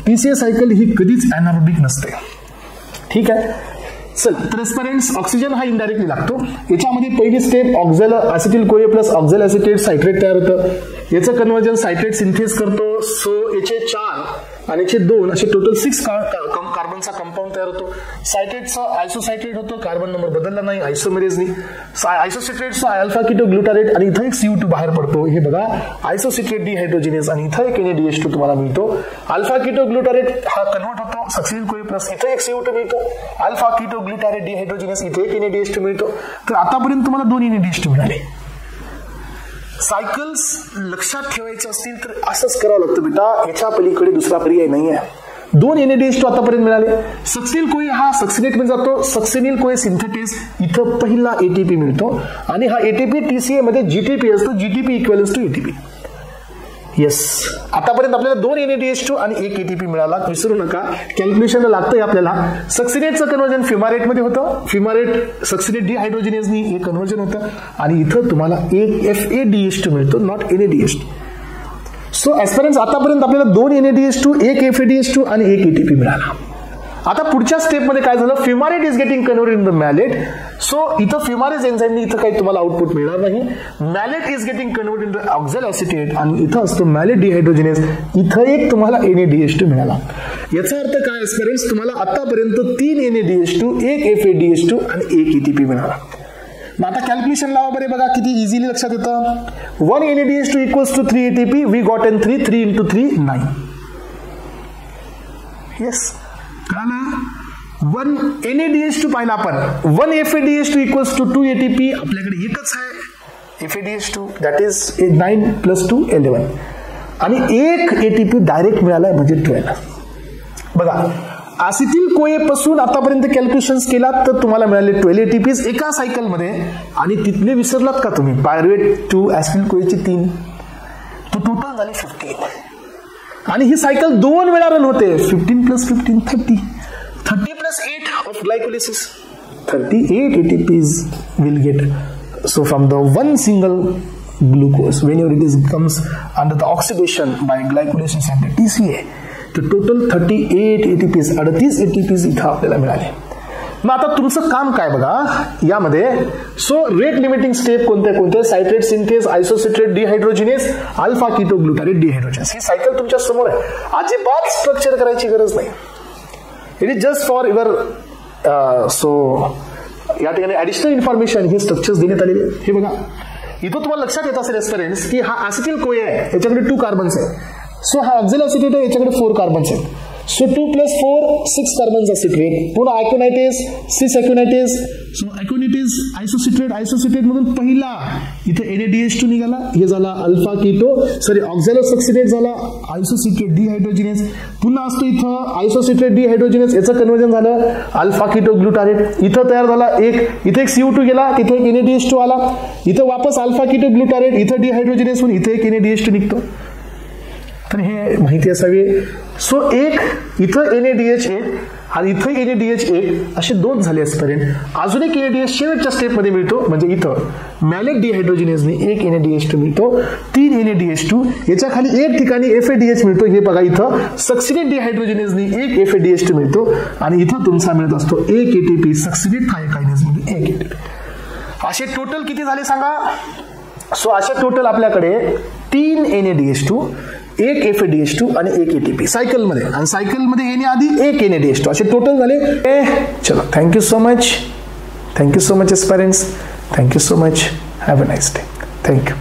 TCA सायकल ही कधीच एनारोबिक नसते. ठीक आहे. चल, ट्रान्सपरन्स ऑक्सिजन हा इनडायरेक्टली लागतो. याच्यामध्ये पहिली स्टेप ऑक्झॅल ऍसिटिल कोए प्लस ऑक्झॅल ऍसिटेट सायट्रेट तयार होतं. याचं कन्व्हर्जन सायट्रेट सिंथेस करतो. सो याचे 4 आणि याचे 2 असे टोटल 6 कार्बनचा कंपाऊंड तयार होतो. सायट्रेटचा आयसोसायट्रेट होतो, कार्बन नंबर बदलला नाही, आयसोमेरेज नाही. आयसोसिट्रेटचा अल्फा कीटो ग्लुटारेट आणि इथं एक CO2 बाहेर पडतो. हे बघा, आयसोसिट्रेट डिहायड्रोजिनेज आणि इथं एक NADH2 तुम्हाला मिळतो. अल्फा कीटो ग्लुटारेट हा कन्वर्ट होतो सक्सिल कोए प्लस, इथं एक CO2 मिळतो. अल्फा कीटो ग्लुटारेट डिहायड्रोजिनेज इथे एक NADH2 मिळतो. तर आतापर्यंत तुम्हाला 2 NADH2 मिळाले. सायकल्स लक्षात ठेवायचे असतील तर असंच करावं लागतं बेटा, याच्या पलीकडे दुसरा पर्याय नाही आहे. 2 NADH2 आतापर्यंत मिळाले. सक्सिल कोए हा सक्सिनेट मध्ये जातो. सक्सिनिल कोए सिंथेटेस इथं पहिला ATP मिळतो आणि हा ATP TCA मध्ये GTP असतो. GTP equals to ATP. Yes, आतापर्यंत आपल्याला 2 NADH2 आणि 1 ATP मिळाला. विसरू नका, कॅल्क्युलेशन लागतंय आपल्याला. सक्सिनेटचं कन्व्हर्जन फिमारेट मध्ये होतं. फिमारेट सक्सिनेट डिहायड्रोजिनेजनी हे कन्व्हर्जन होतं आणि इथं तुम्हाला एक FADH2 मिळतो, नॉट NADH2. सो ऍस्पिरन्स आतापर्यंत आपल्याला 2 NADH2, 1 FADH2 आणि 1 ATP मिळाला. आता पुढच्या स्टेप मध्ये काय झालं, fumarate is getting converted in the malate. So इथं फिमारेज एन्झाईमनी इथं काही तुम्हाला आउटपुट मिळणार नाही. Malate is getting converted in the oxaloacetate आणि इथं असतो मॅलेट डिहायड्रोजिनेज. इथं एक तुम्हाला NADH2 मिळाला. याचा अर्थ काय ऍस्पिरन्स, तुम्हाला आतापर्यंत 3 NADH2, 1 FADH2 आणि 1 ATP मिळाला. मग आता कॅल्क्युलेशन लावा बरे, बघा किती इझिली लक्षात येतं. 1 NADH2 equals to 3 ATP. We got in 3 into 3 9. Yes, 1 NADH2 पाहिला आपण. 1 FADH2 इक्वल्स टू 2 ATP. आपल्याकडे एकच आहे FADH2, दॅट इज 9 + 2 11 आणि 1 ATP डायरेक्ट मिळालाय म्हणजे 12. बघा ऍसिटिल कोए पासून आतापर्यंत कॅल्क्युलेशन्स केलात तर तुम्हाला मिळाले 12 एटीपीज एका सायकल मध्ये, आणि तिथले विसरलात का तुम्ही पायरुवेट टू ऍसिटिल कोएचे 3, तो टोटल झाले 15. आणि ही सायकल 2 वेळा रन होते. 15 + 15 30, 30 + 8 of glycolysis, 38 ATPs will get. So from the one single glucose, whenever it is comes under the oxidation by glycolysis and the TCA, the total 38 ATPs, 38 ATPs इथं आपल्याला मिळाले. मग आता तुमचं काम काय बघा यामध्ये. सो रेट लिमिटिंग स्टेप कोणते सायट्रेट सिंथेस, आयसोसिट्रेट डिहायड्रोजिनेस, अल्फा कीटो ग्लुटारेट डिहायड्रोजिनेस. ही सायकल तुमच्या समोर आहे. अजिबात स्ट्रक्चर करायची गरज नाही. It is just for your या ठिकाणी ऍडिशनल इन्फॉर्मेशन हे स्ट्रक्चर्स देण्यात आलेले. हे बघा इथं तुम्हाला लक्षात येत असेल एस्पेरेंट्स की हा ऍसिटिल कोए आहे, याच्याकडे 2 कार्बन्स आहे. सो हा ऑक्झॅलो ऍसिटेट आहे, याच्याकडे 4 कार्बन्स आहेत. So 2 + 4 6 carbons citrate. पुन्हा अॅक्युनायटेस 6 अॅक्युनायटेस. सो अॅक्युनायटेस आयसोसिट्रेट मधून पहिला इथे NaDH2 निघाला, हे झाला अल्फा कीटो ऑक्झॅलो सक्सिनेट झाला आयसोसिट्रेट डिहायड्रोजिनेस. पुन्हा असतो इथं आयसोसिट्रेट डिहायड्रोजिनेस, याचं कन्वर्जन झालं अल्फा कीटो ग्लुटारेट. इथं तयार झाला इथे एक CO2 गेला, तिथे एक NaDH2 आला, इथं वापस अल्फा कीटो ग्लुटारेट, इथं डिहायड्रोजिनेस होऊन इथे एक NaDH2 निघतो. तर हे माहिती असावी. सो एक इथं NaDH1 आणि इथं NaDH1 असे 2 झाले असपर्यंत अजून एक NaDH शेवटच्या स्टेपमध्ये मिळतो. म्हणजे इथं मॅलेट डिहायड्रोजिनेसने एक NaDH2 मिळतो, 3 NaDH2. याच्या खाली एक ठिकाणी FADH मिळतो. हे बघा इथं सक्सिनेट डिहायड्रोजिनेसने एक FADH2 मिळतो, आणि इथं तुमचा मिळत असतो 1 ATP सक्सिनेट थायकायनेस मध्ये 1 ATP. असे टोटल किती झाले सांगा. सो असे टोटल आपल्याकडे 3 NaDH2, 1 FADH2 आणि 1 ATP सायकलमध्ये, आणि सायकलमध्ये येण्याआधी 1 NaDH2 असे टोटल झाले. चलो, thank you so much aspirants. Thank you so much. Have a nice day. Thank you.